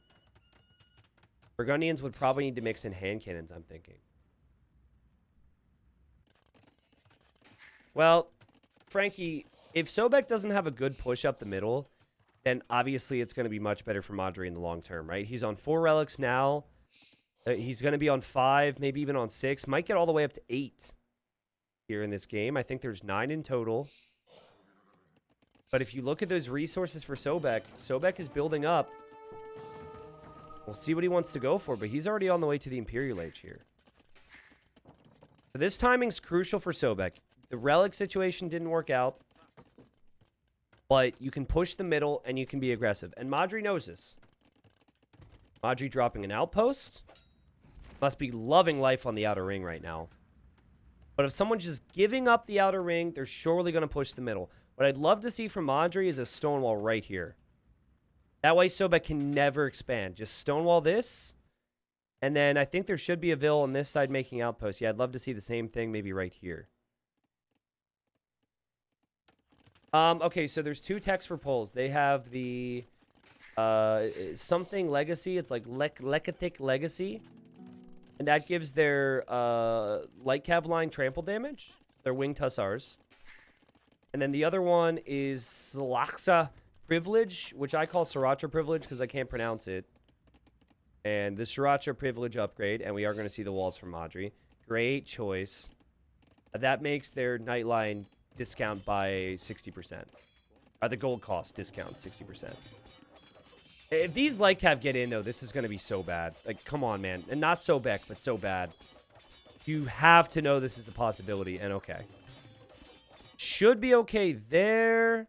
Speaker 1: Burgundians would probably need to mix in hand cannons, I'm thinking. Well, Frankie, if Sobek doesn't have a good push up the middle, then obviously it's going to be much better for Modri in the long term, right? He's on 4 relics now. He's going to be on 5, maybe even on 6. Might get all the way up to 8 here in this game. I think there's 9 in total. But if you look at those resources for Sobek, Sobek is building up. We'll see what he wants to go for, but he's already on the way to the Imperial Age here. So this timing's crucial for Sobek. The relic situation didn't work out, but you can push the middle and you can be aggressive. And Modri knows this. Modri dropping an outpost. Must be loving life on the outer ring right now. But if someone's just giving up the outer ring, they're surely going to push the middle. What I'd love to see from Modri is a stonewall right here. That way Sobek can never expand. Just stonewall this. And then I think there should be a Vil on this side making outposts. Yeah, I'd love to see the same thing maybe right here. Okay, so there's 2 techs for Poles. They have the something legacy. It's like Lekatic legacy. And that gives their light cav line trample damage. Their winged hussars. And then the other one is Slaxa privilege, which I call Sriracha privilege because I can't pronounce it. And the Sriracha privilege upgrade. And we are going to see the walls from Modri. Great choice. That makes their nightline discount by 60%. The gold cost discount 60%. If these light cav get in, though, this is going to be so bad. Like, come on, man. And not Sobek, but so bad. You have to know this is a possibility, and okay. Should be okay there.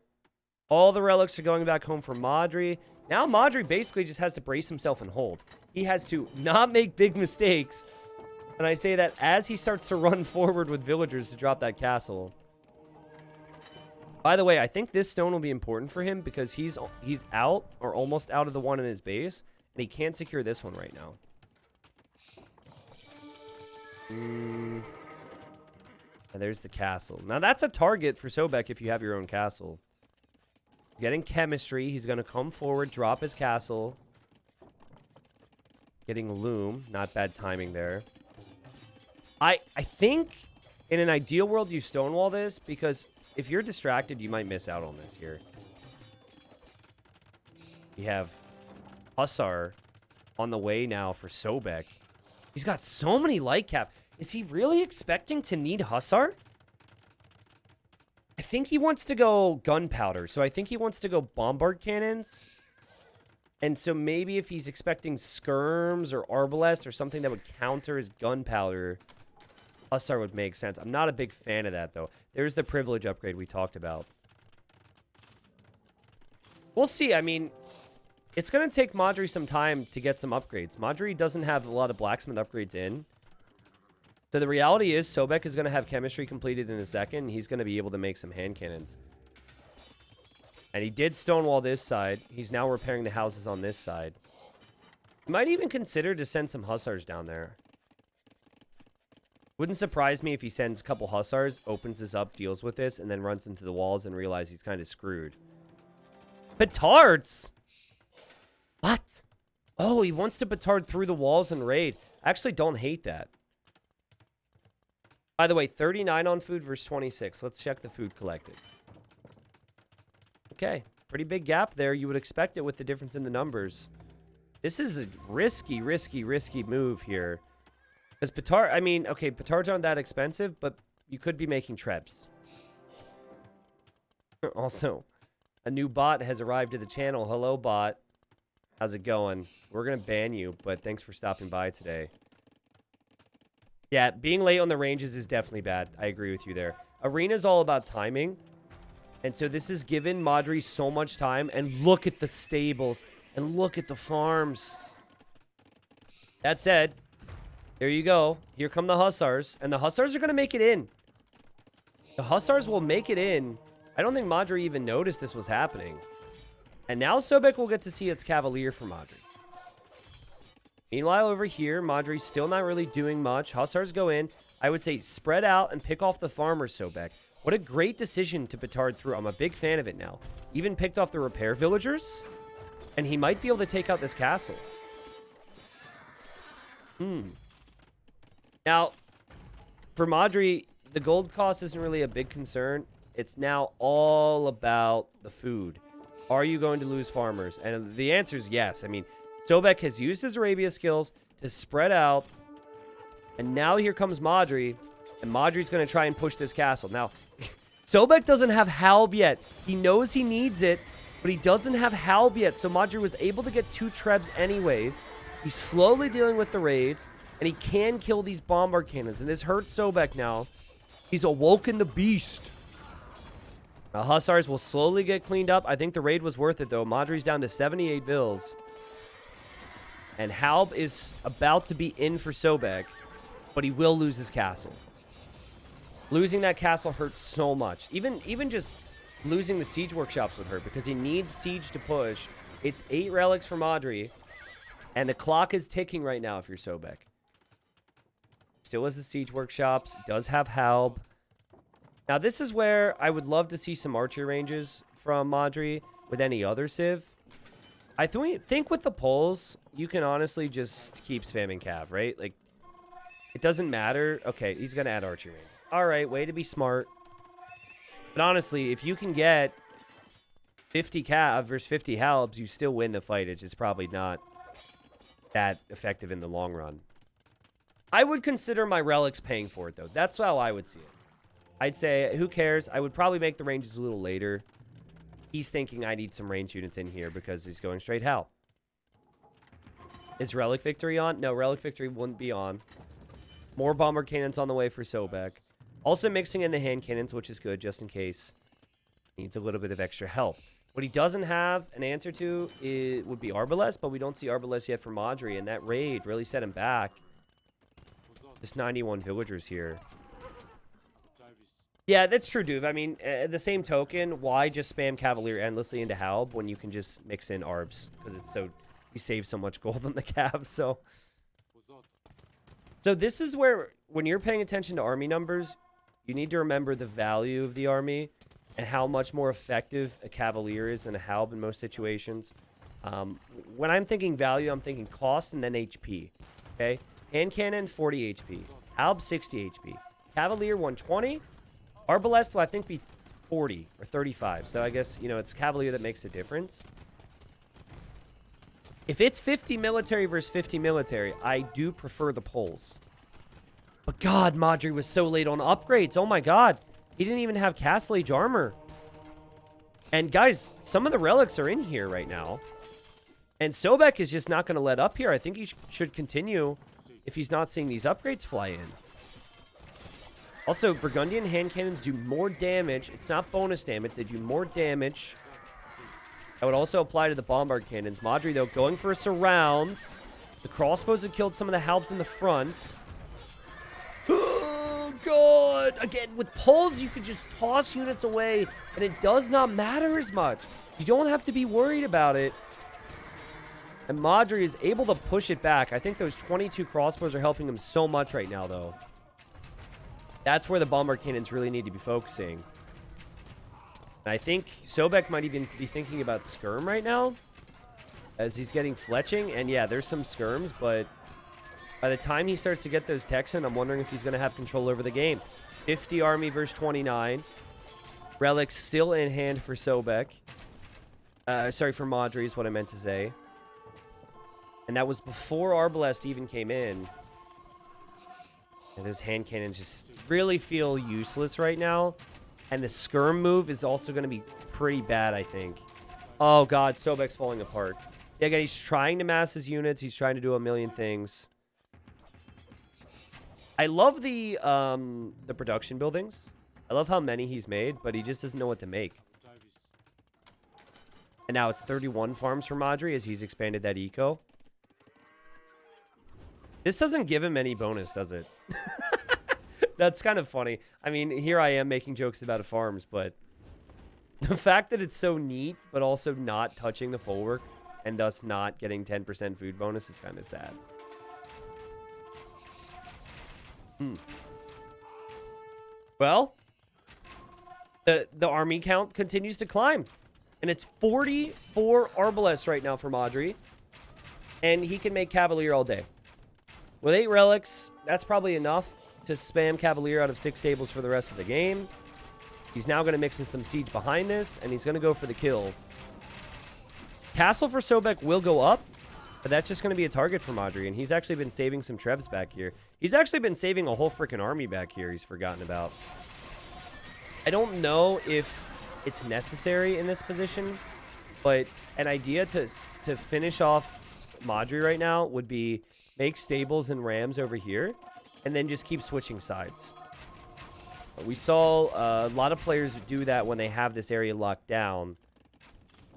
Speaker 1: All the relics are going back home for Modri. Now Modri basically just has to brace himself and hold. He has to not make big mistakes. And I say that as he starts to run forward with villagers to drop that castle. By the way, I think this stone will be important for him because he's out or almost out of the one in his base, and he can't secure this one right now. And there's the castle. Now, that's a target for Sobek if you have your own castle. Getting chemistry. He's going to come forward, drop his castle. Getting loom. Not bad timing there. I think in an ideal world, you stonewall this because if you're distracted, you might miss out on this here. We have Hussar on the way now for Sobek. He's got so many light cap. Is he really expecting to need Hussar? I think he wants to go gunpowder. So I think he wants to go bombard cannons. And so maybe if he's expecting skirms or arbalest or something that would counter his gunpowder, Hussar would make sense. I'm not a big fan of that, though. There's the privilege upgrade we talked about. We'll see. I mean, it's going to take Modri some time to get some upgrades. Modri doesn't have a lot of blacksmith upgrades in. So the reality is Sobek is going to have chemistry completed in a second. He's going to be able to make some hand cannons. And he did stonewall this side. He's now repairing the houses on this side. He might even consider to send some Hussars down there. Wouldn't surprise me if he sends a couple Hussars, opens this up, deals with this, and then runs into the walls and realizes he's kind of screwed. Petards? What? Oh, he wants to petard through the walls and raid. I actually don't hate that. By the way, 39 on food versus 26. Let's check the food collected. Okay, pretty big gap there. You would expect it with the difference in the numbers. This is a risky move here. Because petard, I mean, okay, petards aren't that expensive, but you could be making trebs. Also, a new bot has arrived to the channel. Hello, bot. How's it going? We're going to ban you, but thanks for stopping by today. Yeah, being late on the ranges is definitely bad. I agree with you there. Arena's all about timing. And so this has given Modri so much time. And look at the stables. And look at the farms. That said, there you go. Here come the Hussars. And the Hussars are going to make it in. The Hussars will make it in. I don't think Modri even noticed this was happening. And now Sobek will get to see its Cavalier for Modri. Meanwhile, over here, Modri's still not really doing much. Hussars go in. I would say spread out and pick off the farmers, Sobek. What a great decision to petard through. I'm a big fan of it now. Even picked off the repair villagers. And he might be able to take out this castle. Now, for Modri, the gold cost isn't really a big concern. It's now all about the food. Are you going to lose farmers? And the answer is yes. I mean, Sobek has used his Arabia skills to spread out. And now here comes Modri. And Modri's going to try and push this castle. Now, Sobek doesn't have Halb yet. He knows he needs it, but he doesn't have Halb yet. So Modri was able to get 2 trebs anyways. He's slowly dealing with the raids. And he can kill these bombard cannons. And this hurts Sobek now. He's awoken the beast. Now, Hussars will slowly get cleaned up. I think the raid was worth it, though. Modri's down to 78 vills. And Halb is about to be in for Sobek. But he will lose his castle. Losing that castle hurts so much. Even just losing the siege workshops would hurt. Because he needs siege to push. It's 8 relics for Modri. And the clock is ticking right now if you're Sobek. Still has the siege workshops. Does have Halb. Now, this is where I would love to see some archer ranges from Modri with any other civ. I think with the poles, you can honestly just keep spamming cav, right? Like, it doesn't matter. Okay, he's going to add archer ranges. All right, way to be smart. But honestly, if you can get 50 cav versus 50 halbs, you still win the fight. It's just probably not that effective in the long run. I would consider my relics paying for it, though. That's how I would see it. I'd say, who cares? I would probably make the ranges a little later. He's thinking I need some range units in here because he's going straight hell. Is Relic Victory on? No, Relic Victory wouldn't be on. More bomber cannons on the way for Sobek. Also mixing in the hand cannons, which is good, just in case. Needs a little bit of extra help. What he doesn't have an answer to would be Arbalest, but we don't see Arbalest yet for Modri, and that raid really set him back. Just 91 villagers here. Yeah, that's true, dude. I mean, the same token, why just spam Cavalier endlessly into Halb when you can just mix in Arbs? Because it's so, you save so much gold on the Cav, so this is where, when you're paying attention to army numbers, you need to remember the value of the army and how much more effective a Cavalier is than a Halb in most situations. When I'm thinking value, I'm thinking cost and then HP, okay? Hand Cannon, 40 HP. Halb, 60 HP. Cavalier, 120. Arbalest will, I think, be 40 or 35. So I guess, you know, it's Cavalier that makes a difference. If it's 50 military versus 50 military, I do prefer the poles. But God, Modri was so late on upgrades. Oh my God. He didn't even have Castle Age armor. And guys, some of the relics are in here right now. And Sobek is just not going to let up here. I think he should continue if he's not seeing these upgrades fly in. Also, Burgundian hand cannons do more damage. It's not bonus damage. They do more damage. That would also apply to the bombard cannons. Modri, though, going for a surround. The crossbows have killed some of the Halbs in the front. Oh, God. Again, with poles, you could just toss units away, and it does not matter as much. You don't have to be worried about it. And Modri is able to push it back. I think those 22 crossbows are helping him so much right now, though. That's where the bombard cannons really need to be focusing. And I think Sobek might even be thinking about skirm right now, as he's getting fletching. And yeah, there's some skirms, but by the time he starts to get those techs in, I'm wondering if he's going to have control over the game. 50 army versus 29. Relics still in hand for Sobek. Sorry, for Modri is what I meant to say. And that was before Arbalest even came in. And those hand cannons just really feel useless right now. And the skirm move is also going to be pretty bad, I think. Oh, God. Sobek's falling apart. Again, he's trying to mass his units. He's trying to do a million things. I love the production buildings. I love how many he's made, but he just doesn't know what to make. And now it's 31 farms for Modri as he's expanded that eco. This doesn't give him any bonus, does it? That's kind of funny. I mean, here I am making jokes about farms, but the fact that it's so neat, but also not touching the full work and thus not getting 10% food bonus is kind of sad. Well, the army count continues to climb. And it's 44 Arbalests right now for Modri. And he can make Cavalier all day. With 8 relics, that's probably enough to spam Cavalier out of 6 stables for the rest of the game. He's now going to mix in some siege behind this, and he's going to go for the kill. Castle for Sobek will go up, but that's just going to be a target for Modri, and he's actually been saving some Trebs back here. He's actually been saving a whole freaking army back here he's forgotten about. I don't know if it's necessary in this position, but an idea to finish off Modri right now would be make stables and rams over here, and then just keep switching sides. We saw a lot of players do that when they have this area locked down.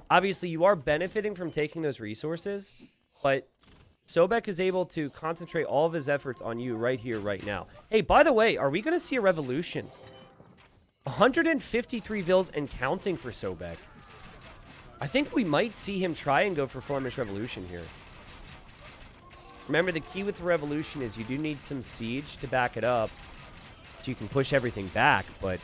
Speaker 1: Obviously, you are benefiting from taking those resources, but Sobek is able to concentrate all of his efforts on you right here, right now. Hey, by the way, are we going to see a revolution? 153 vills and counting for Sobek. I think we might see him try and go for Flemish Revolution here. Remember, the key with the Revolution is you do need some siege to back it up, so you can push everything back, but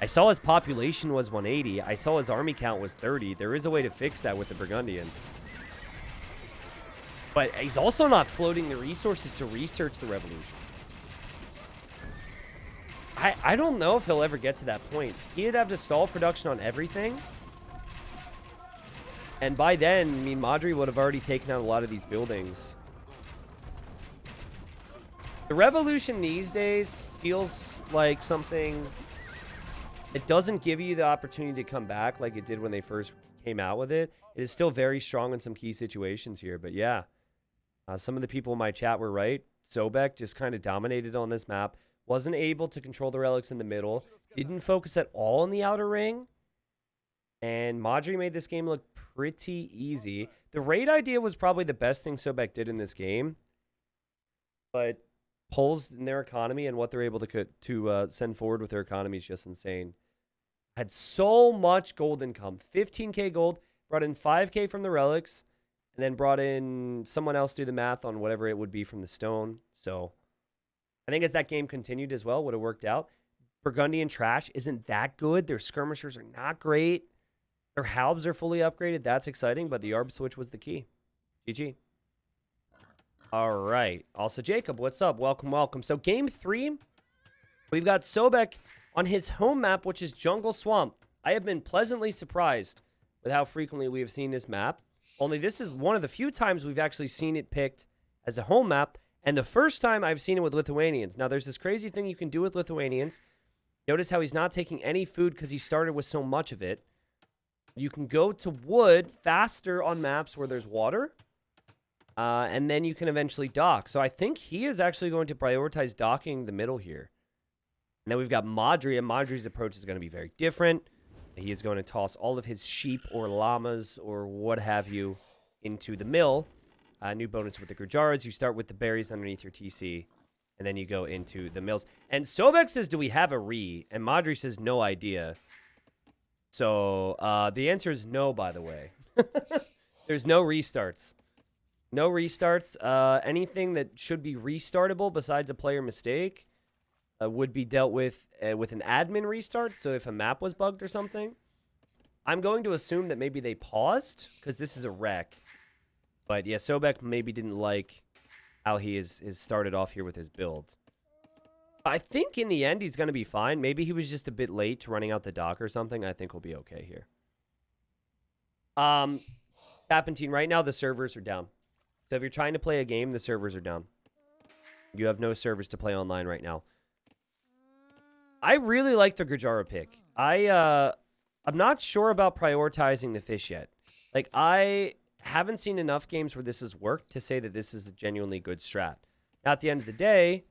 Speaker 1: I saw his population was 180. I saw his army count was 30. There is a way to fix that with the Burgundians. But he's also not floating the resources to research the Revolution. I don't know if he'll ever get to that point. He'd have to stall production on everything. And by then, I mean, Modri would have already taken out a lot of these buildings. The Revolution these days feels like something that doesn't give you the opportunity to come back like it did when they first came out with it. It is still very strong in some key situations here. But yeah, some of the people in my chat were right. Sobek just kind of dominated on this map. Wasn't able to control the relics in the middle. Didn't focus at all in the outer ring. And Modri made this game look pretty easy. The raid idea was probably the best thing Sobek did in this game. But pulls in their economy and what they're able to send forward with their economy is just insane. Had so much gold income. 15k gold. Brought in 5k from the relics. And then brought in someone else do the math on whatever it would be from the stone. So I think as that game continued as well, would have worked out. Burgundian trash isn't that good. Their skirmishers are not great. Their halbs are fully upgraded. That's exciting, but the ARB switch was the key. GG. All right. Also, Jacob, what's up? Welcome, welcome. So game 3, we've got Sobek on his home map, which is Jungle Swamp. I have been pleasantly surprised with how frequently we have seen this map. Only this is one of the few times we've actually seen it picked as a home map, and the first time I've seen it with Lithuanians. Now, there's this crazy thing you can do with Lithuanians. Notice how he's not taking any food because he started with so much of it. You can go to wood faster on maps where there's water, and then you can eventually dock. So I think he is actually going to prioritize docking the middle here. And then we've got Modri, and Modri's approach is going to be very different. He is going to toss all of his sheep or llamas or what have you into the mill. New bonus with the Gujaras. You start with the berries underneath your TC, and then you go into the mills. And Sobek says, do we have a re? And Modri says, no idea. So the answer is no, by the way. There's no restarts. No restarts. Anything that should be restartable besides a player mistake would be dealt with an admin restart. So if a map was bugged or something, I'm going to assume that maybe they paused because this is a wreck. But yeah, Sobek maybe didn't like how he is started off here with his build. I think in the end, he's going to be fine. Maybe he was just a bit late to running out the dock or something. I think we'll be okay here. Tapentine, right now the servers are down. So if you're trying to play a game, the servers are down. You have no servers to play online right now. I really like the Gurjara pick. I'm not sure about prioritizing the fish yet. Like, I haven't seen enough games where this has worked to say that this is a genuinely good strat. Now, at the end of the day,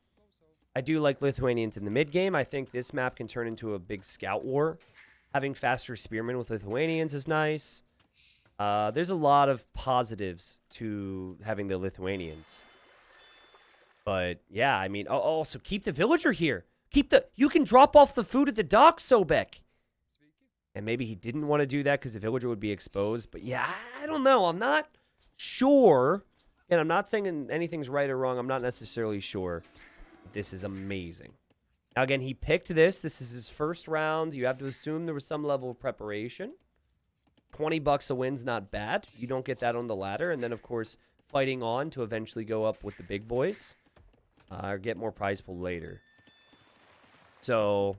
Speaker 1: I do like Lithuanians in the mid game. I think this map can turn into a big scout war. Having faster spearmen with Lithuanians is nice. There's a lot of positives to having the Lithuanians. But, yeah, I mean, also keep the villager here. You can drop off the food at the dock, Sobek. And maybe he didn't want to do that because the villager would be exposed. But, yeah, I don't know. I'm not sure. And I'm not saying anything's right or wrong. I'm not necessarily sure. This is amazing. Now, again, he picked this. This is his first round. You have to assume there was some level of preparation. $20 a win's not bad. You don't get that on the ladder. And then, of course, fighting on to eventually go up with the big boys. Or get more prize pool later. So,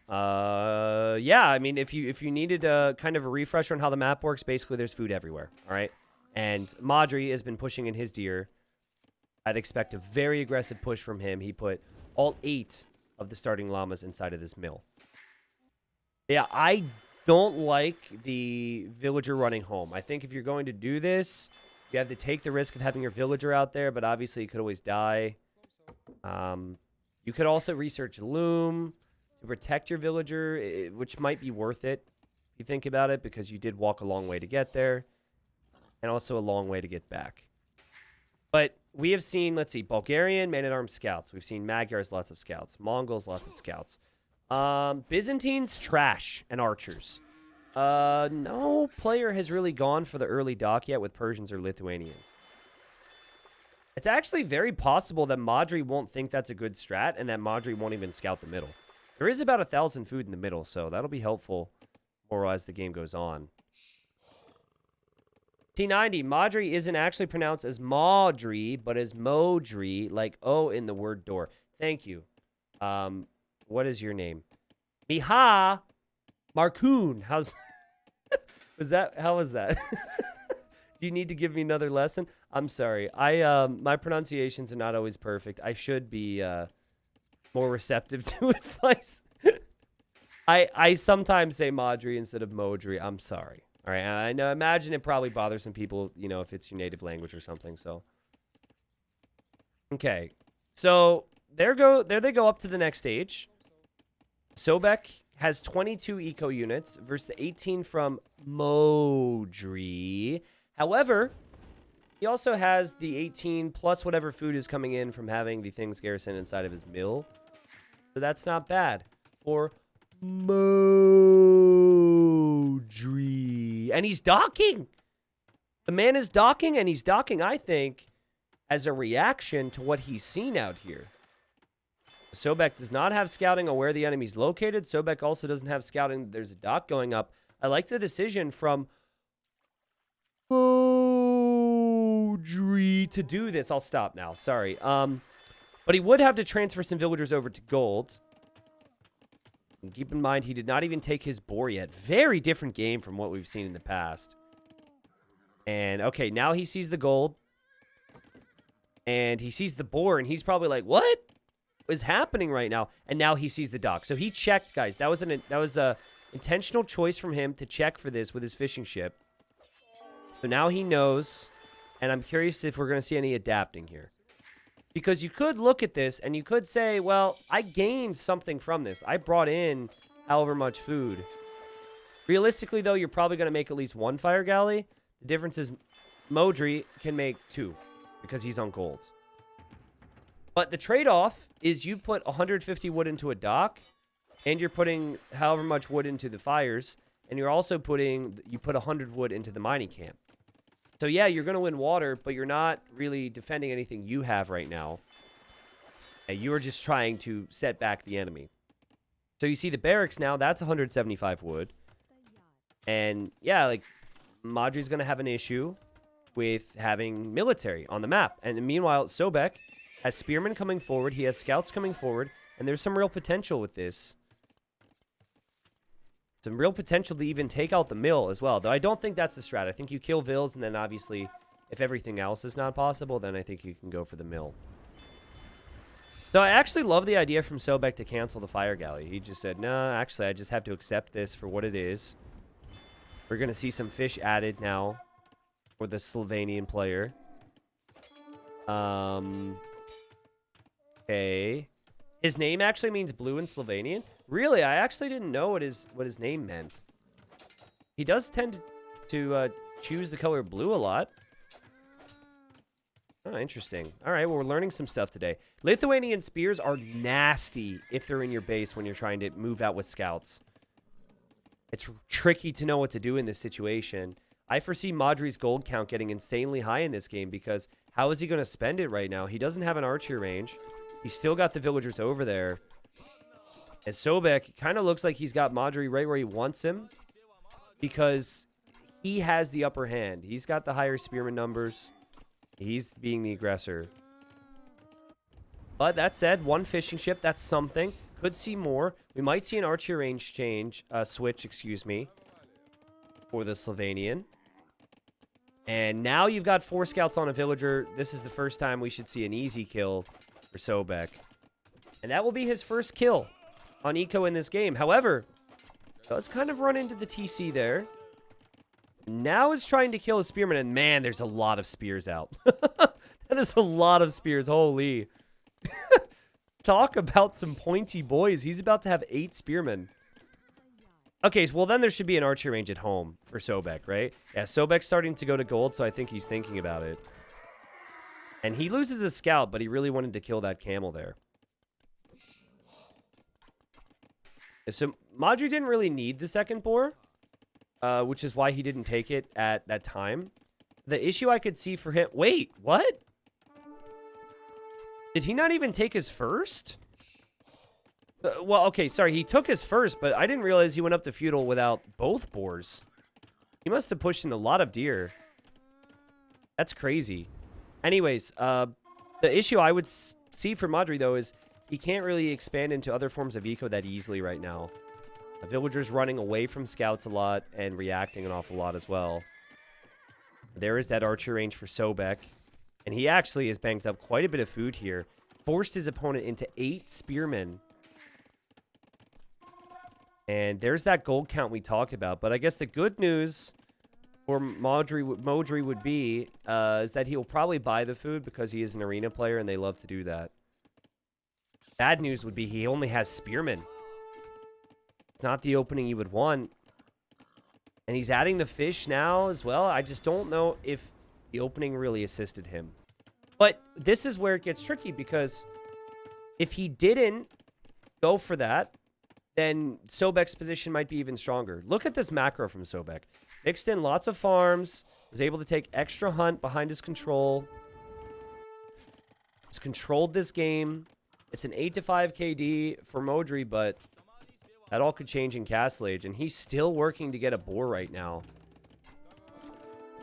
Speaker 1: yeah, I mean, if you needed a kind of a refresher on how the map works, basically there's food everywhere, all right? And Modri has been pushing in his deer. I'd expect a very aggressive push from him. He put all 8 of the starting llamas inside of this mill. Yeah, I don't like the villager running home. I think if you're going to do this, you have to take the risk of having your villager out there, but obviously you could always die. You could also research Loom to protect your villager, which might be worth it if you think about it, because you did walk a long way to get there, and also a long way to get back. But we have seen, let's see, Bulgarian man-at-arms scouts. We've seen Magyars, lots of scouts. Mongols, lots of scouts. Byzantines, trash, and archers. No player has really gone for the early dock yet with Persians or Lithuanians. It's actually very possible that Modri won't think that's a good strat and that Modri won't even scout the middle. There is about 1,000 food in the middle, so that'll be helpful more as the game goes on. T90, Modri isn't actually pronounced as Modri, but as Modri, like O in the word door. Thank you. What is your name? Miha Markoon. How's was that? How was that? Do you need to give me another lesson? I'm sorry. My pronunciations are not always perfect. I should be more receptive to advice. I sometimes say Modri instead of Modri. I'm sorry. All right. I know. Imagine it probably bothers some people, you know, if it's your native language or something. So, okay. So there they go up to the next stage. Sobek has 22 eco units versus the 18 from Modri. However, he also has the 18 plus whatever food is coming in from having the things garrison inside of his mill. So that's not bad for Modri. And he's docking. The man is docking, and he's docking, I think, as a reaction to what he's seen out here. Sobek does not have scouting on where the enemy's located. Sobek also doesn't have scouting. There's a dock going up. I like the decision from Modri to do this. I'll stop now. Sorry. But he would have to transfer some villagers over to gold. And keep in mind, he did not even take his boar yet. Very different game from what we've seen in the past. And, okay, now he sees the gold. And he sees the boar, and he's probably like, what is happening right now? And now he sees the dock. So he checked, guys. That was a intentional choice from him to check for this with his fishing ship. So now he knows, and I'm curious if we're going to see any adapting here. Because you could look at this, and you could say, well, I gained something from this. I brought in however much food. Realistically, though, you're probably going to make at least 1 fire galley. The difference is Modri can make 2 because he's on gold. But the trade-off is you put 150 wood into a dock, and you're putting however much wood into the fires, and you're also put 100 wood into the mining camp. So yeah, you're going to win water, but you're not really defending anything you have right now. You are just trying to set back the enemy. So you see the barracks now, that's 175 wood. And yeah, like Modri's going to have an issue with having military on the map. And meanwhile, Sobek has spearmen coming forward. He has scouts coming forward. And there's some real potential with this. Some real potential to even take out the mill as well. Though I don't think that's the strat. I think you kill Vills, and then obviously, if everything else is not possible, then I think you can go for the mill. So I actually love the idea from Sobek to cancel the fire galley. He just said, no, actually, I just have to accept this for what it is. We're going to see some fish added now for the Slovenian player. Okay. His name actually means blue in Slovenian. Really, I actually didn't know what his name meant. He does tend to choose the color blue a lot. Oh, interesting. All right, well, we're learning some stuff today. Lithuanian spears are nasty if they're in your base when you're trying to move out with scouts. It's tricky to know what to do in this situation. I foresee Modri's gold count getting insanely high in this game because how is he going to spend it right now? He doesn't have an archer range. He's still got the villagers over there. And Sobek kind of looks like he's got Modri right where he wants him because he has the upper hand. He's got the higher spearman numbers. He's being the aggressor. But that said, one fishing ship, that's something. Could see more. We might see an archer range switch, excuse me, for the Slovenian. And now you've got 4 scouts on a villager. This is the first time we should see an easy kill for Sobek. And that will be his first kill on Eco in this game. However, does kind of run into the TC there. Now is trying to kill a spearman, and man, there's a lot of spears out. That is a lot of spears. Holy. Talk about some pointy boys. He's about to have 8 spearmen. Okay, well, then there should be an archer range at home for Sobek, right? Yeah, Sobek's starting to go to gold, so I think he's thinking about it. And he loses his scout, but he really wanted to kill that camel there. So Modri didn't really need the second boar, which is why he didn't take it at that time. The issue I could see for him... Wait, what? Did he not even take his first? Well, okay, sorry, he took his first, but I didn't realize he went up to feudal without both boars. He must have pushed in a lot of deer. That's crazy. Anyways, the issue I would see for Modri, though, is he can't really expand into other forms of eco that easily right now. The villager's running away from scouts a lot and reacting an awful lot as well. There is that archer range for Sobek. And he actually has banked up quite a bit of food here. Forced his opponent into 8 spearmen. And there's that gold count we talked about. But I guess the good news for Modri would be is that he'll probably buy the food because he is an arena player and they love to do that. Bad news would be he only has spearmen. It's not the opening you would want. And he's adding the fish now as well. I just don't know if the opening really assisted him. But this is where it gets tricky because if he didn't go for that, then Sobek's position might be even stronger. Look at this macro from Sobek. Mixed in lots of farms. Was able to take extra hunt behind his control. He's controlled this game. It's an 8-5 KD for Modri, but that all could change in Castle Age. And he's still working to get a boar right now.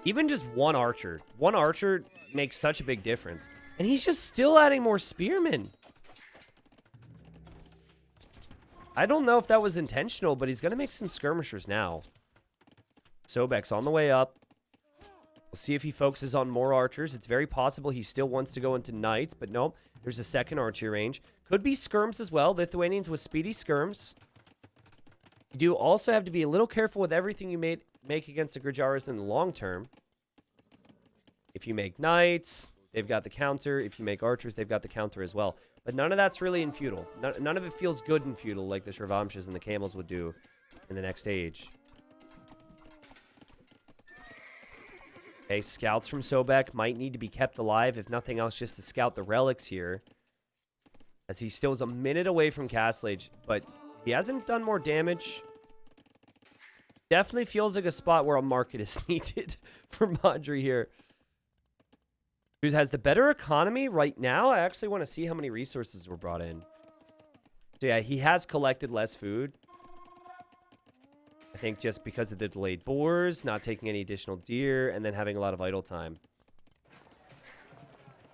Speaker 1: Even just one archer. One archer makes such a big difference. And he's just still adding more spearmen. I don't know if that was intentional, but he's going to make some skirmishers now. Sobek's on the way up. We'll see if he focuses on more archers. It's very possible he still wants to go into knights, but nope. There's a second archer range. Could be skirms as well. Lithuanians with speedy skirms. You do also have to be a little careful with everything you make against the Grijaras in the long term. If you make knights, they've got the counter. If you make archers, they've got the counter as well. But none of that's really in feudal. None of it feels good in feudal like the Shirvamshas and the camels would do in the next age. Okay, scouts from Sobek might need to be kept alive, if nothing else, just to scout the relics here. As he still is a minute away from Castle Age, but he hasn't done more damage. Definitely feels like a spot where a market is needed for Modri here. Who has the better economy right now? I actually want to see how many resources were brought in. So yeah, he has collected less food. I think just because of the delayed boars, not taking any additional deer, and then having a lot of idle time.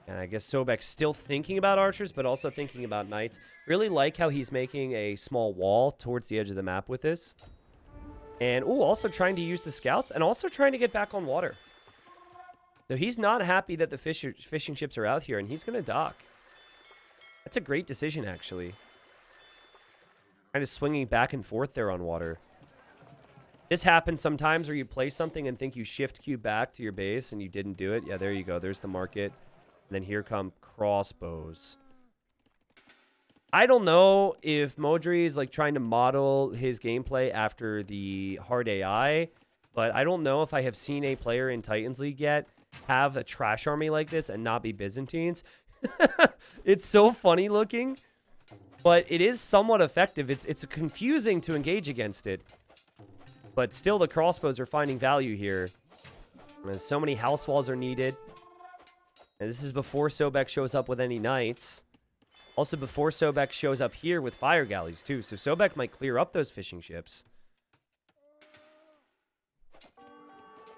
Speaker 1: And I guess Sobek's still thinking about archers, but also thinking about knights. Really like how he's making a small wall towards the edge of the map with this. And, also trying to use the scouts, and also trying to get back on water. So he's not happy that the fishing ships are out here, and he's going to dock. That's a great decision, actually. Kind of swinging back and forth there on water. This happens sometimes where you play something and think you shift Q back to your base and you didn't do it. Yeah, there you go. There's the market. And then here come crossbows. I don't know if Modri is like trying to model his gameplay after the hard AI, but I don't know if I have seen a player in Titans League yet have a trash army like this and not be Byzantines. It's so funny looking, but it is somewhat effective. It's confusing to engage against it, but still the crossbows are finding value here. And so many house walls are needed. And this is before Sobek shows up with any knights. Also before Sobek shows up here with fire galleys too. So Sobek might clear up those fishing ships.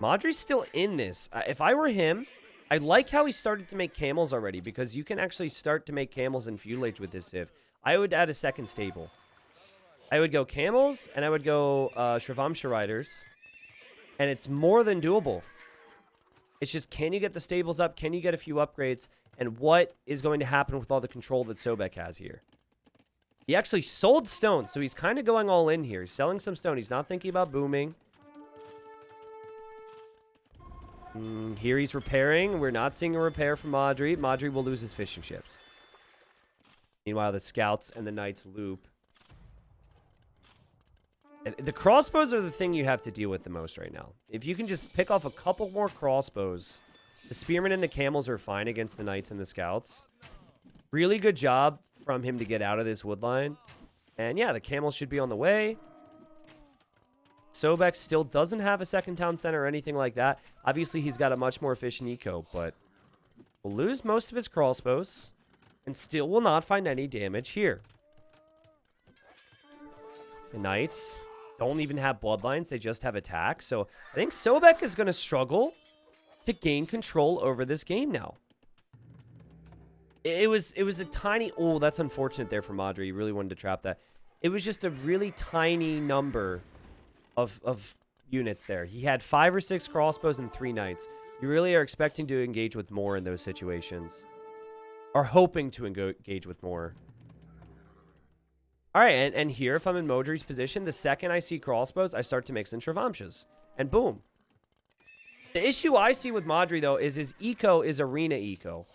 Speaker 1: Modri's still in this. If I were him, I like how he started to make camels already, because you can actually start to make camels in Feudal Age with this Civ. I would add a second stable. I would go camels, and I would go Shravamsha riders. And it's more than doable. It's just, can you get the stables up? Can you get a few upgrades? And what is going to happen with all the control that Sobek has here? He actually sold stone, so he's kind of going all in here. He's selling some stone. He's not thinking about booming. Here he's repairing. We're not seeing a repair from Modri. Modri will lose his fishing ships. Meanwhile, the scouts and the knights loop. The crossbows are the thing you have to deal with the most right now. If you can just pick off a couple more crossbows, the spearmen and the camels are fine against the knights and the scouts. Really good job from him to get out of this wood line. And yeah, the camels should be on the way. Sobek still doesn't have a second town center or anything like that. Obviously, he's got a much more efficient eco, but will lose most of his crossbows and still will not find any damage here. The knights don't even have bloodlines. They just have attacks. So I think Sobek is going to struggle to gain control over this game now. It was a tiny... Oh, that's unfortunate there for Modri. He really wanted to trap that. It was just a really tiny number of units there. He had 5 or 6 crossbows and 3 knights. You really are expecting to engage with more in those situations. Or hoping to engage with more. All right, and here, if I'm in Modri's position, the second I see crossbows, I start to mix in Shravamshas. And boom. The issue I see with Modri, though, is his eco is arena eco.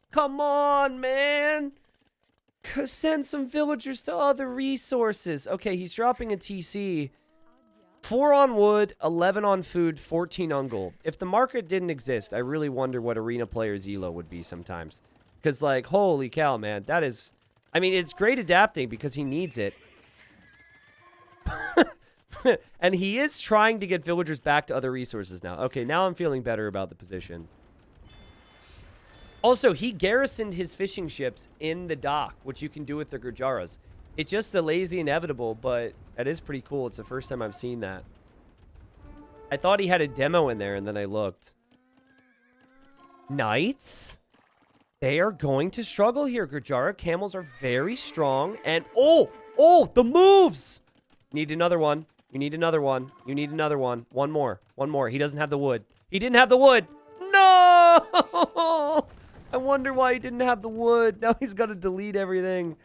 Speaker 1: Come on, man! Send some villagers to other resources. Okay, he's dropping a TC. 4 on wood, 11 on food, 14 on gold. If the market didn't exist, I really wonder what arena player's elo would be sometimes. Because, like, holy cow, man, that is... I mean, it's great adapting because he needs it. And he is trying to get villagers back to other resources now. Okay, now I'm feeling better about the position. Also, he garrisoned his fishing ships in the dock, which you can do with the Gurjaras. It just delays the inevitable, but that is pretty cool. It's the first time I've seen that. I thought he had a demo in there, and then I looked. Knights? They are going to struggle here. Gurjara camels are very strong. And, oh, the moves! Need another one. You need another one. You need another one. One more. One more. He doesn't have the wood. He didn't have the wood. No! I wonder why he didn't have the wood. Now he's got to delete everything.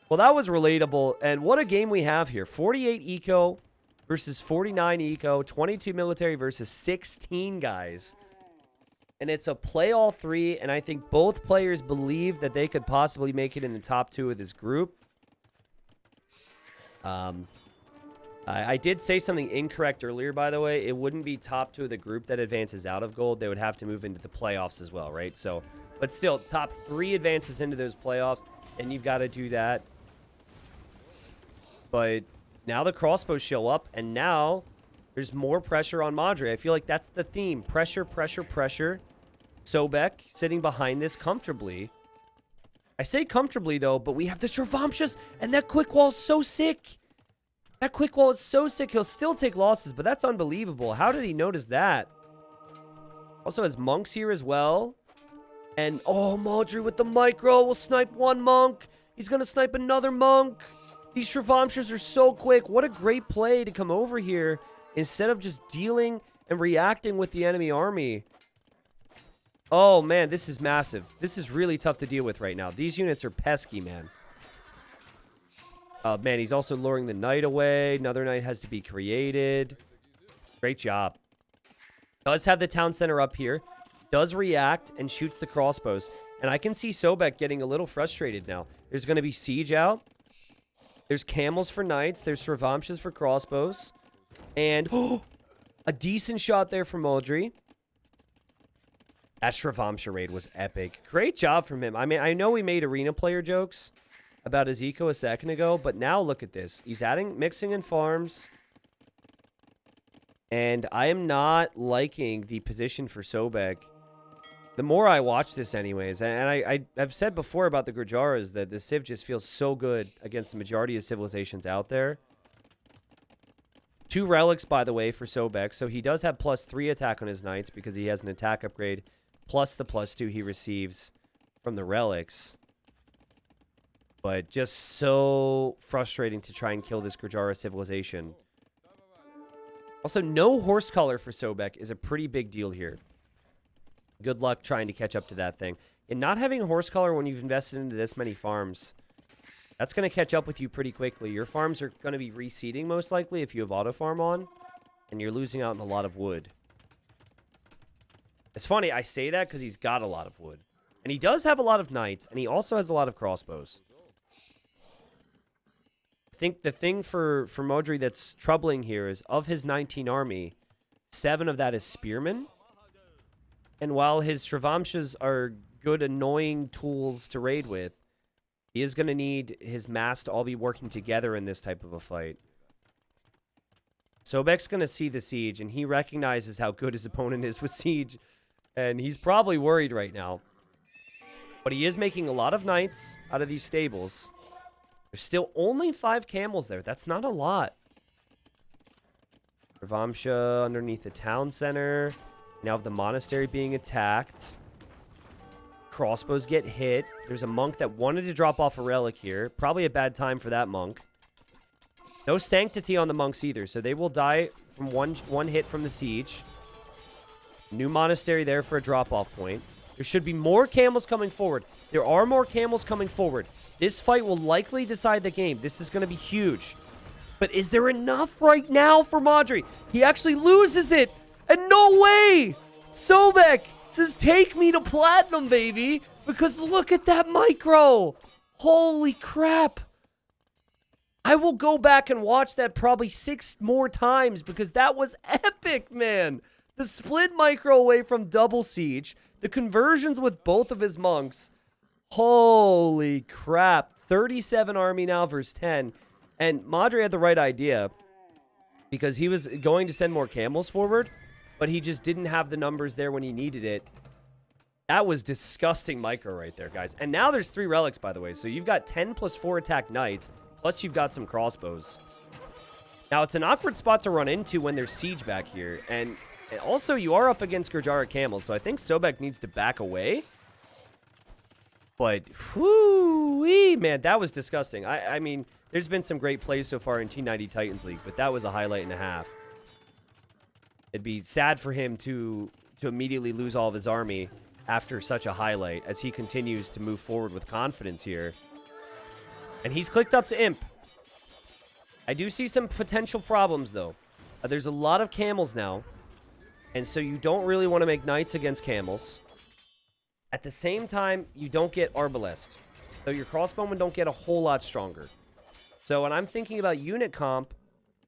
Speaker 1: Well, that was relatable. And what a game we have here. 48 eco versus 49 eco. 22 military versus 16 guys. And it's a play all 3. And I think both players believe that they could possibly make it in the top 2 of this group. I did say something incorrect earlier, by the way. It wouldn't be top 2 of the group that advances out of gold. They would have to move into the playoffs as well, right? So, but still, top 3 advances into those playoffs, and you've got to do that. But now the crossbows show up, and now there's more pressure on Modri. I feel like that's the theme. Pressure, pressure, pressure. Sobek sitting behind this comfortably. I say comfortably, though, but we have the Shravamshas, and that quick wall is so sick. That quick wall is so sick. He'll still take losses, but that's unbelievable. How did he notice that? Also has monks here as well. And, oh, Modri with the micro will snipe one monk. He's going to snipe another monk. These Shravamshas are so quick. What a great play to come over here instead of just dealing and reacting with the enemy army. Oh, man, this is massive. This is really tough to deal with right now. These units are pesky, man. Man, he's also luring the knight away. Another knight has to be created. Great job. Does have the town center up here. Does react and shoots the crossbows. And I can see Sobek getting a little frustrated now. There's going to be siege out. There's camels for knights. There's Sravamshas for crossbows. And a decent shot there from Modri. That Sravamsha raid was epic. Great job from him. I mean, I know we made arena player jokes about his eco a second ago, but now look at this. He's mixing in farms. And I am not liking the position for Sobek. The more I watch this anyways, and I've said before about the Gujaras that the Civ just feels so good against the majority of civilizations out there. 2 relics, by the way, for Sobek. So he does have +3 attack on his knights because he has an attack upgrade plus the +2 he receives from the relics. But just so frustrating to try and kill this Gurjara civilization. Also, no horse color for Sobek is a pretty big deal here. Good luck trying to catch up to that thing. And not having horse color when you've invested into this many farms, that's going to catch up with you pretty quickly. Your farms are going to be reseeding most likely if you have auto farm on, and you're losing out on a lot of wood. It's funny, I say that because he's got a lot of wood. And he does have a lot of knights, and he also has a lot of crossbows. I think the thing for Modri that's troubling here is of his 19 army, 7 of that is spearmen. And while his Sravamshas are good, annoying tools to raid with, he is going to need his mass to all be working together in this type of a fight. Sobek's going to see the siege, and he recognizes how good his opponent is with siege. And he's probably worried right now. But he is making a lot of knights out of these stables. There's still only 5 camels there. That's not a lot. Sravamsha underneath the town center. Now have the monastery being attacked. Crossbows get hit. There's a monk that wanted to drop off a relic here. Probably a bad time for that monk. No sanctity on the monks either, so they will die from one hit from the siege. New monastery there for a drop-off point. There should be more camels coming forward. There are more camels coming forward. This fight will likely decide the game. This is going to be huge. But is there enough right now for Modri? He actually loses it. And no way! Sobek says, take me to platinum, baby. Because look at that micro. Holy crap. I will go back and watch that probably 6 more times because that was epic, man. The split micro away from double siege. The conversions with both of his monks. Holy crap. 37 army now versus 10. And Modri had the right idea because he was going to send more camels forward, but he just didn't have the numbers there when he needed it. That was disgusting micro right there, guys. And now there's 3 relics, by the way. So you've got 10 plus 4 attack knights, plus you've got some crossbows. Now, it's an awkward spot to run into when there's siege back here. And also, you are up against Gurjara camels, so I think Sobek needs to back away. But, whoo-wee, man, that was disgusting. I mean, there's been some great plays so far in T90 Titans League, but that was a highlight and a half. It'd be sad for him to immediately lose all of his army after such a highlight as he continues to move forward with confidence here. And he's clicked up to Imp. I do see some potential problems, though. There's a lot of camels now, and so you don't really want to make knights against camels. At the same time, you don't get Arbalest. So your crossbowmen don't get a whole lot stronger. So when I'm thinking about unit comp,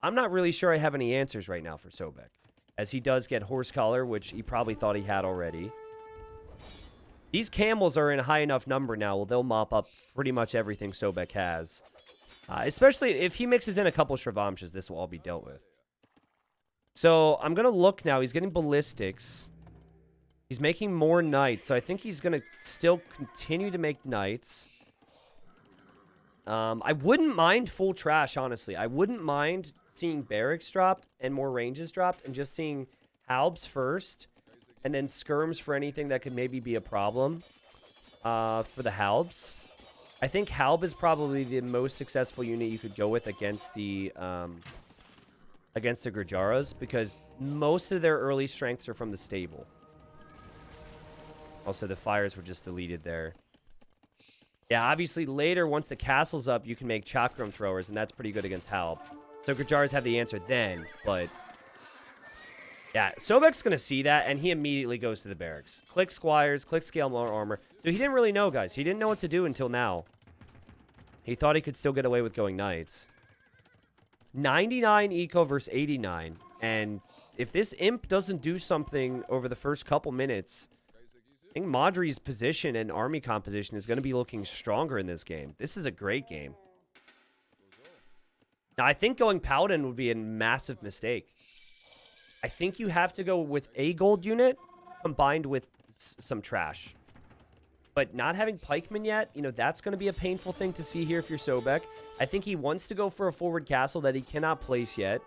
Speaker 1: I'm not really sure I have any answers right now for Sobek, as he does get horse collar, which he probably thought he had already. These camels are in a high enough number now where they'll mop up pretty much everything Sobek has. Especially if he mixes in a couple Sravamshas, this will all be dealt with. So I'm going to look now. He's getting ballistics. He's making more knights. So I think he's going to still continue to make knights. I wouldn't mind full trash, honestly. I wouldn't mind seeing barracks dropped and more ranges dropped and just seeing halbs first. And then skirms for anything that could maybe be a problem for the halbs. I think halb is probably the most successful unit you could go with against the Gurjaras, because most of their early strengths are from the stable. Also, the fires were just deleted there. Yeah, obviously later, once the castle's up, you can make chakram throwers, and that's pretty good against Halb. So Gajars have the answer then, but... Yeah, Sobek's going to see that, and he immediately goes to the barracks. Click Squires, click Scale more Armor. So he didn't really know, guys. He didn't know what to do until now. He thought he could still get away with going Knights. 99 eco versus 89. And if this Imp doesn't do something over the first couple minutes, I think Modri's position and army composition is going to be looking stronger in this game. This is a great game. Now, I think going Paladin would be a massive mistake. I think you have to go with a gold unit combined with some trash. But not having pikemen yet, you know, that's going to be a painful thing to see here if you're Sobek. I think he wants to go for a forward castle that he cannot place yet.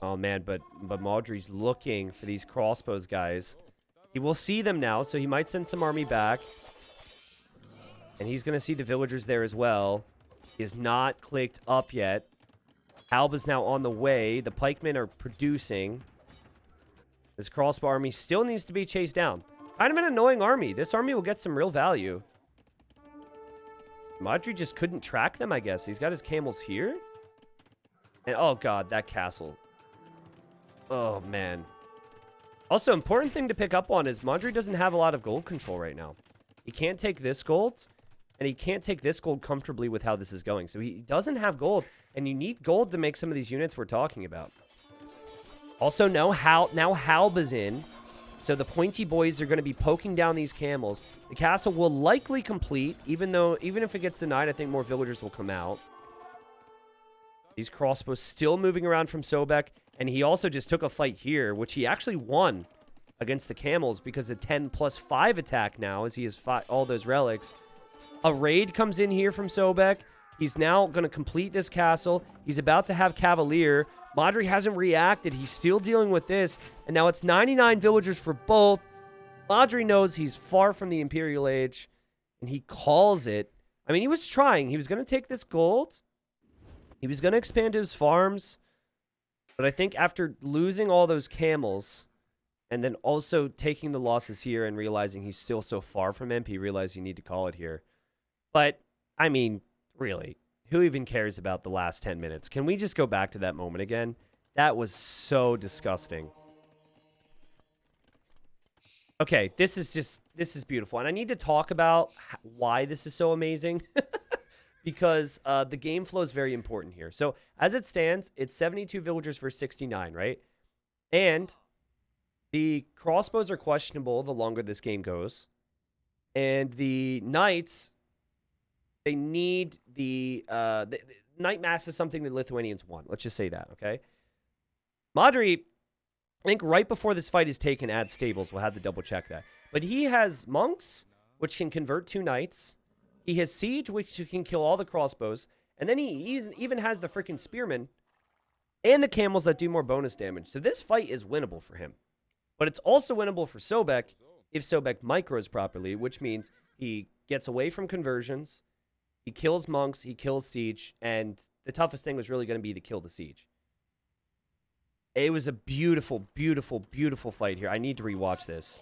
Speaker 1: Oh, man, but Modri's looking for these crossbows, guys. He will see them now, so he might send some army back. And he's going to see the villagers there as well. He is not clicked up yet. Halb is now on the way. The pikemen are producing. This crossbow army still needs to be chased down. Kind of an annoying army. This army will get some real value. Modri just couldn't track them, I guess. He's got his camels here. And, oh, God, that castle. Oh, man. Also, important thing to pick up on is Modri doesn't have a lot of gold control right now. He can't take this gold, and he can't take this gold comfortably with how this is going. So he doesn't have gold, and you need gold to make some of these units we're talking about. Also, now Halb is in, so the pointy boys are going to be poking down these camels. The castle will likely complete, even if it gets denied, I think more villagers will come out. These crossbows still moving around from Sobek, and he also just took a fight here, which he actually won against the camels because the 10+5 attack now, as he has fought all those relics. A raid comes in here from Sobek. He's now going to complete this castle. He's about to have Cavalier. Modri hasn't reacted. He's still dealing with this. And now it's 99 villagers for both. Modri knows he's far from the Imperial Age. And he calls it. I mean, he was trying. He was going to take this gold. He was going to expand his farms. But I think after losing all those camels, and then also taking the losses here and realizing he's still so far from MP, realized you need to call it here. But, I mean, really, who even cares about the last 10 minutes? Can we just go back to that moment again? That was so disgusting. Okay, this is beautiful. And I need to talk about why this is so amazing. Because the game flow is very important here. So, as it stands, it's 72 villagers versus 69, right? And the crossbows are questionable the longer this game goes. And the knights, they need the knight mass is something the Lithuanians want. Let's just say that, okay? Modri, I think right before this fight is taken, adds stables. We'll have to double check that. But he has monks, which can convert 2 knights. He has siege, which can kill all the crossbows. And then he even has the freaking spearmen and the camels that do more bonus damage. So this fight is winnable for him. But it's also winnable for Sobek if Sobek micros properly, which means he gets away from conversions, he kills monks, he kills siege, and the toughest thing was really going to be to kill the siege. It was a beautiful, beautiful, beautiful fight here. I need to rewatch this.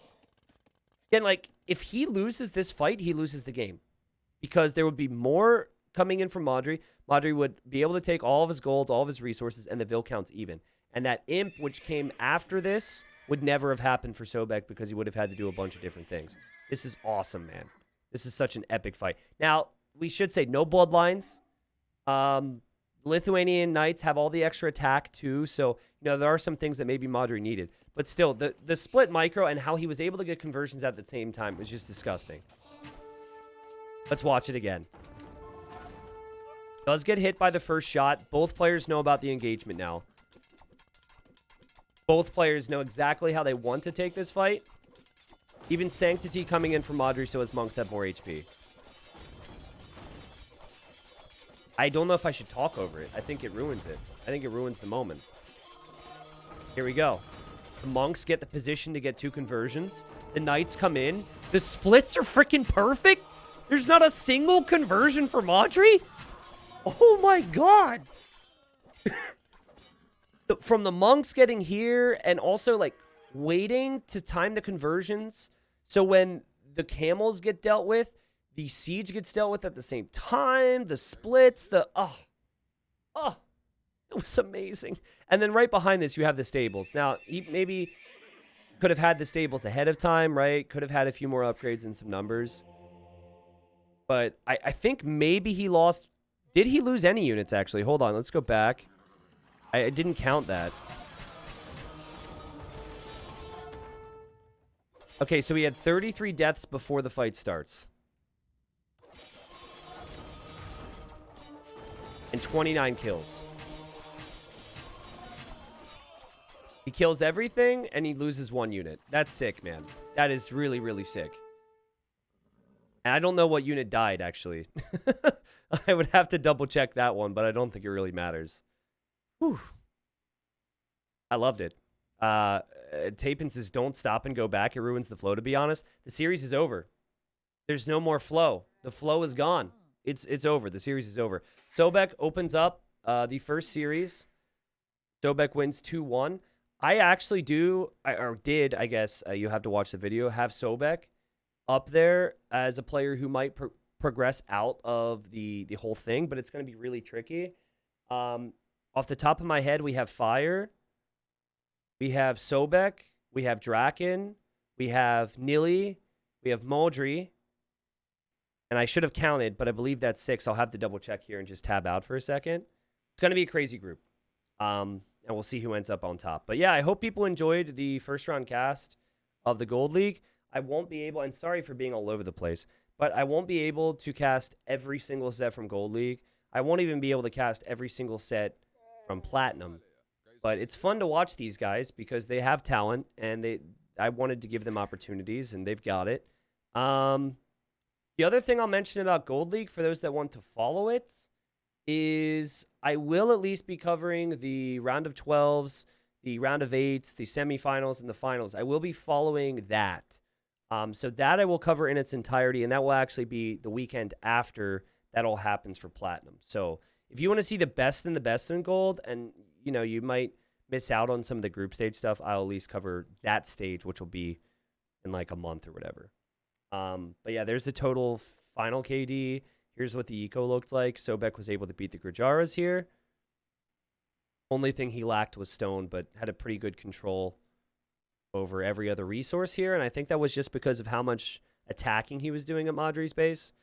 Speaker 1: Again, like, if he loses this fight, he loses the game. Because there would be more coming in from Modri. Modri would be able to take all of his gold, all of his resources, and the Vil count's even. And that Imp, which came after this, would never have happened for Sobek because he would have had to do a bunch of different things. This is awesome, man. This is such an epic fight. Now, we should say no bloodlines. Lithuanian Knights have all the extra attack, too. So, you know, there are some things that maybe Modri needed. But still, the split micro and how he was able to get conversions at the same time was just disgusting. Let's watch it again. Does get hit by the first shot. Both players know about the engagement now. Both players know exactly how they want to take this fight. Even Sanctity coming in for Modri so his monks have more HP. I don't know if I should talk over it. I think it ruins it. I think it ruins the moment. Here we go. The monks get the position to get 2 conversions. The knights come in. The splits are freaking perfect. There's not a single conversion for Modri? Oh my god. From the monks getting here and also like waiting to time the conversions. So when the camels get dealt with, The siege gets dealt with at the same time. The splits, it was amazing. And then right behind this, you have the stables. Now, he maybe could have had the stables ahead of time, right? Could have had a few more upgrades and some numbers. But I think maybe he lost. Did he lose any units, actually? Hold on. Let's go back. I didn't count that. Okay, so he had 33 deaths before the fight starts. And 29 kills. He kills everything, and he loses 1 unit. That's sick, man. That is really, really sick. And I don't know what unit died, actually. I would have to double-check that one, but I don't think it really matters. Whew. I loved it. Tapin says, don't stop and go back. It ruins the flow, to be honest. The series is over. There's no more flow. The flow is gone. It's over. The series is over. Sobek opens up the first series. Sobek wins 2-1. I actually did, I guess, you have to watch the video, have Sobek up there as a player who might progress out of the whole thing, but it's going to be really tricky. Off the top of my head, we have Fire. We have Sobek. We have Draken. We have Nili. We have Modri. And I should have counted, but I believe that's 6. I'll have to double check here and just tab out for a second. It's going to be a crazy group. And we'll see who ends up on top. But yeah, I hope people enjoyed the first round cast of the Gold League. I won't be able, and sorry for being all over the place, but I won't be able to cast every single set from Gold League. I won't even be able to cast every single set from Platinum. But it's fun to watch these guys because they have talent, and I wanted to give them opportunities, and they've got it. The other thing I'll mention about Gold League, for those that want to follow it, is I will at least be covering the round of 12s, the round of 8s, the semifinals, and the finals. I will be following that. So that I will cover in its entirety, and that will actually be the weekend after that all happens for Platinum. So if you want to see the best in Gold, and you might miss out on some of the group stage stuff, I'll at least cover that stage, which will be in like a month or whatever. But yeah, there's the total final KD. Here's what the eco looked like. Sobek was able to beat the Grajaras here. Only thing he lacked was stone, but had a pretty good control over every other resource here. And I think that was just because of how much attacking he was doing at Modri's base.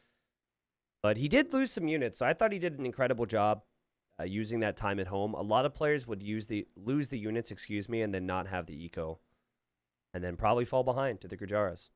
Speaker 1: But he did lose some units, so I thought he did an incredible job using that time at home. A lot of players would lose the units, and then not have the eco. And then probably fall behind to the Grajaras.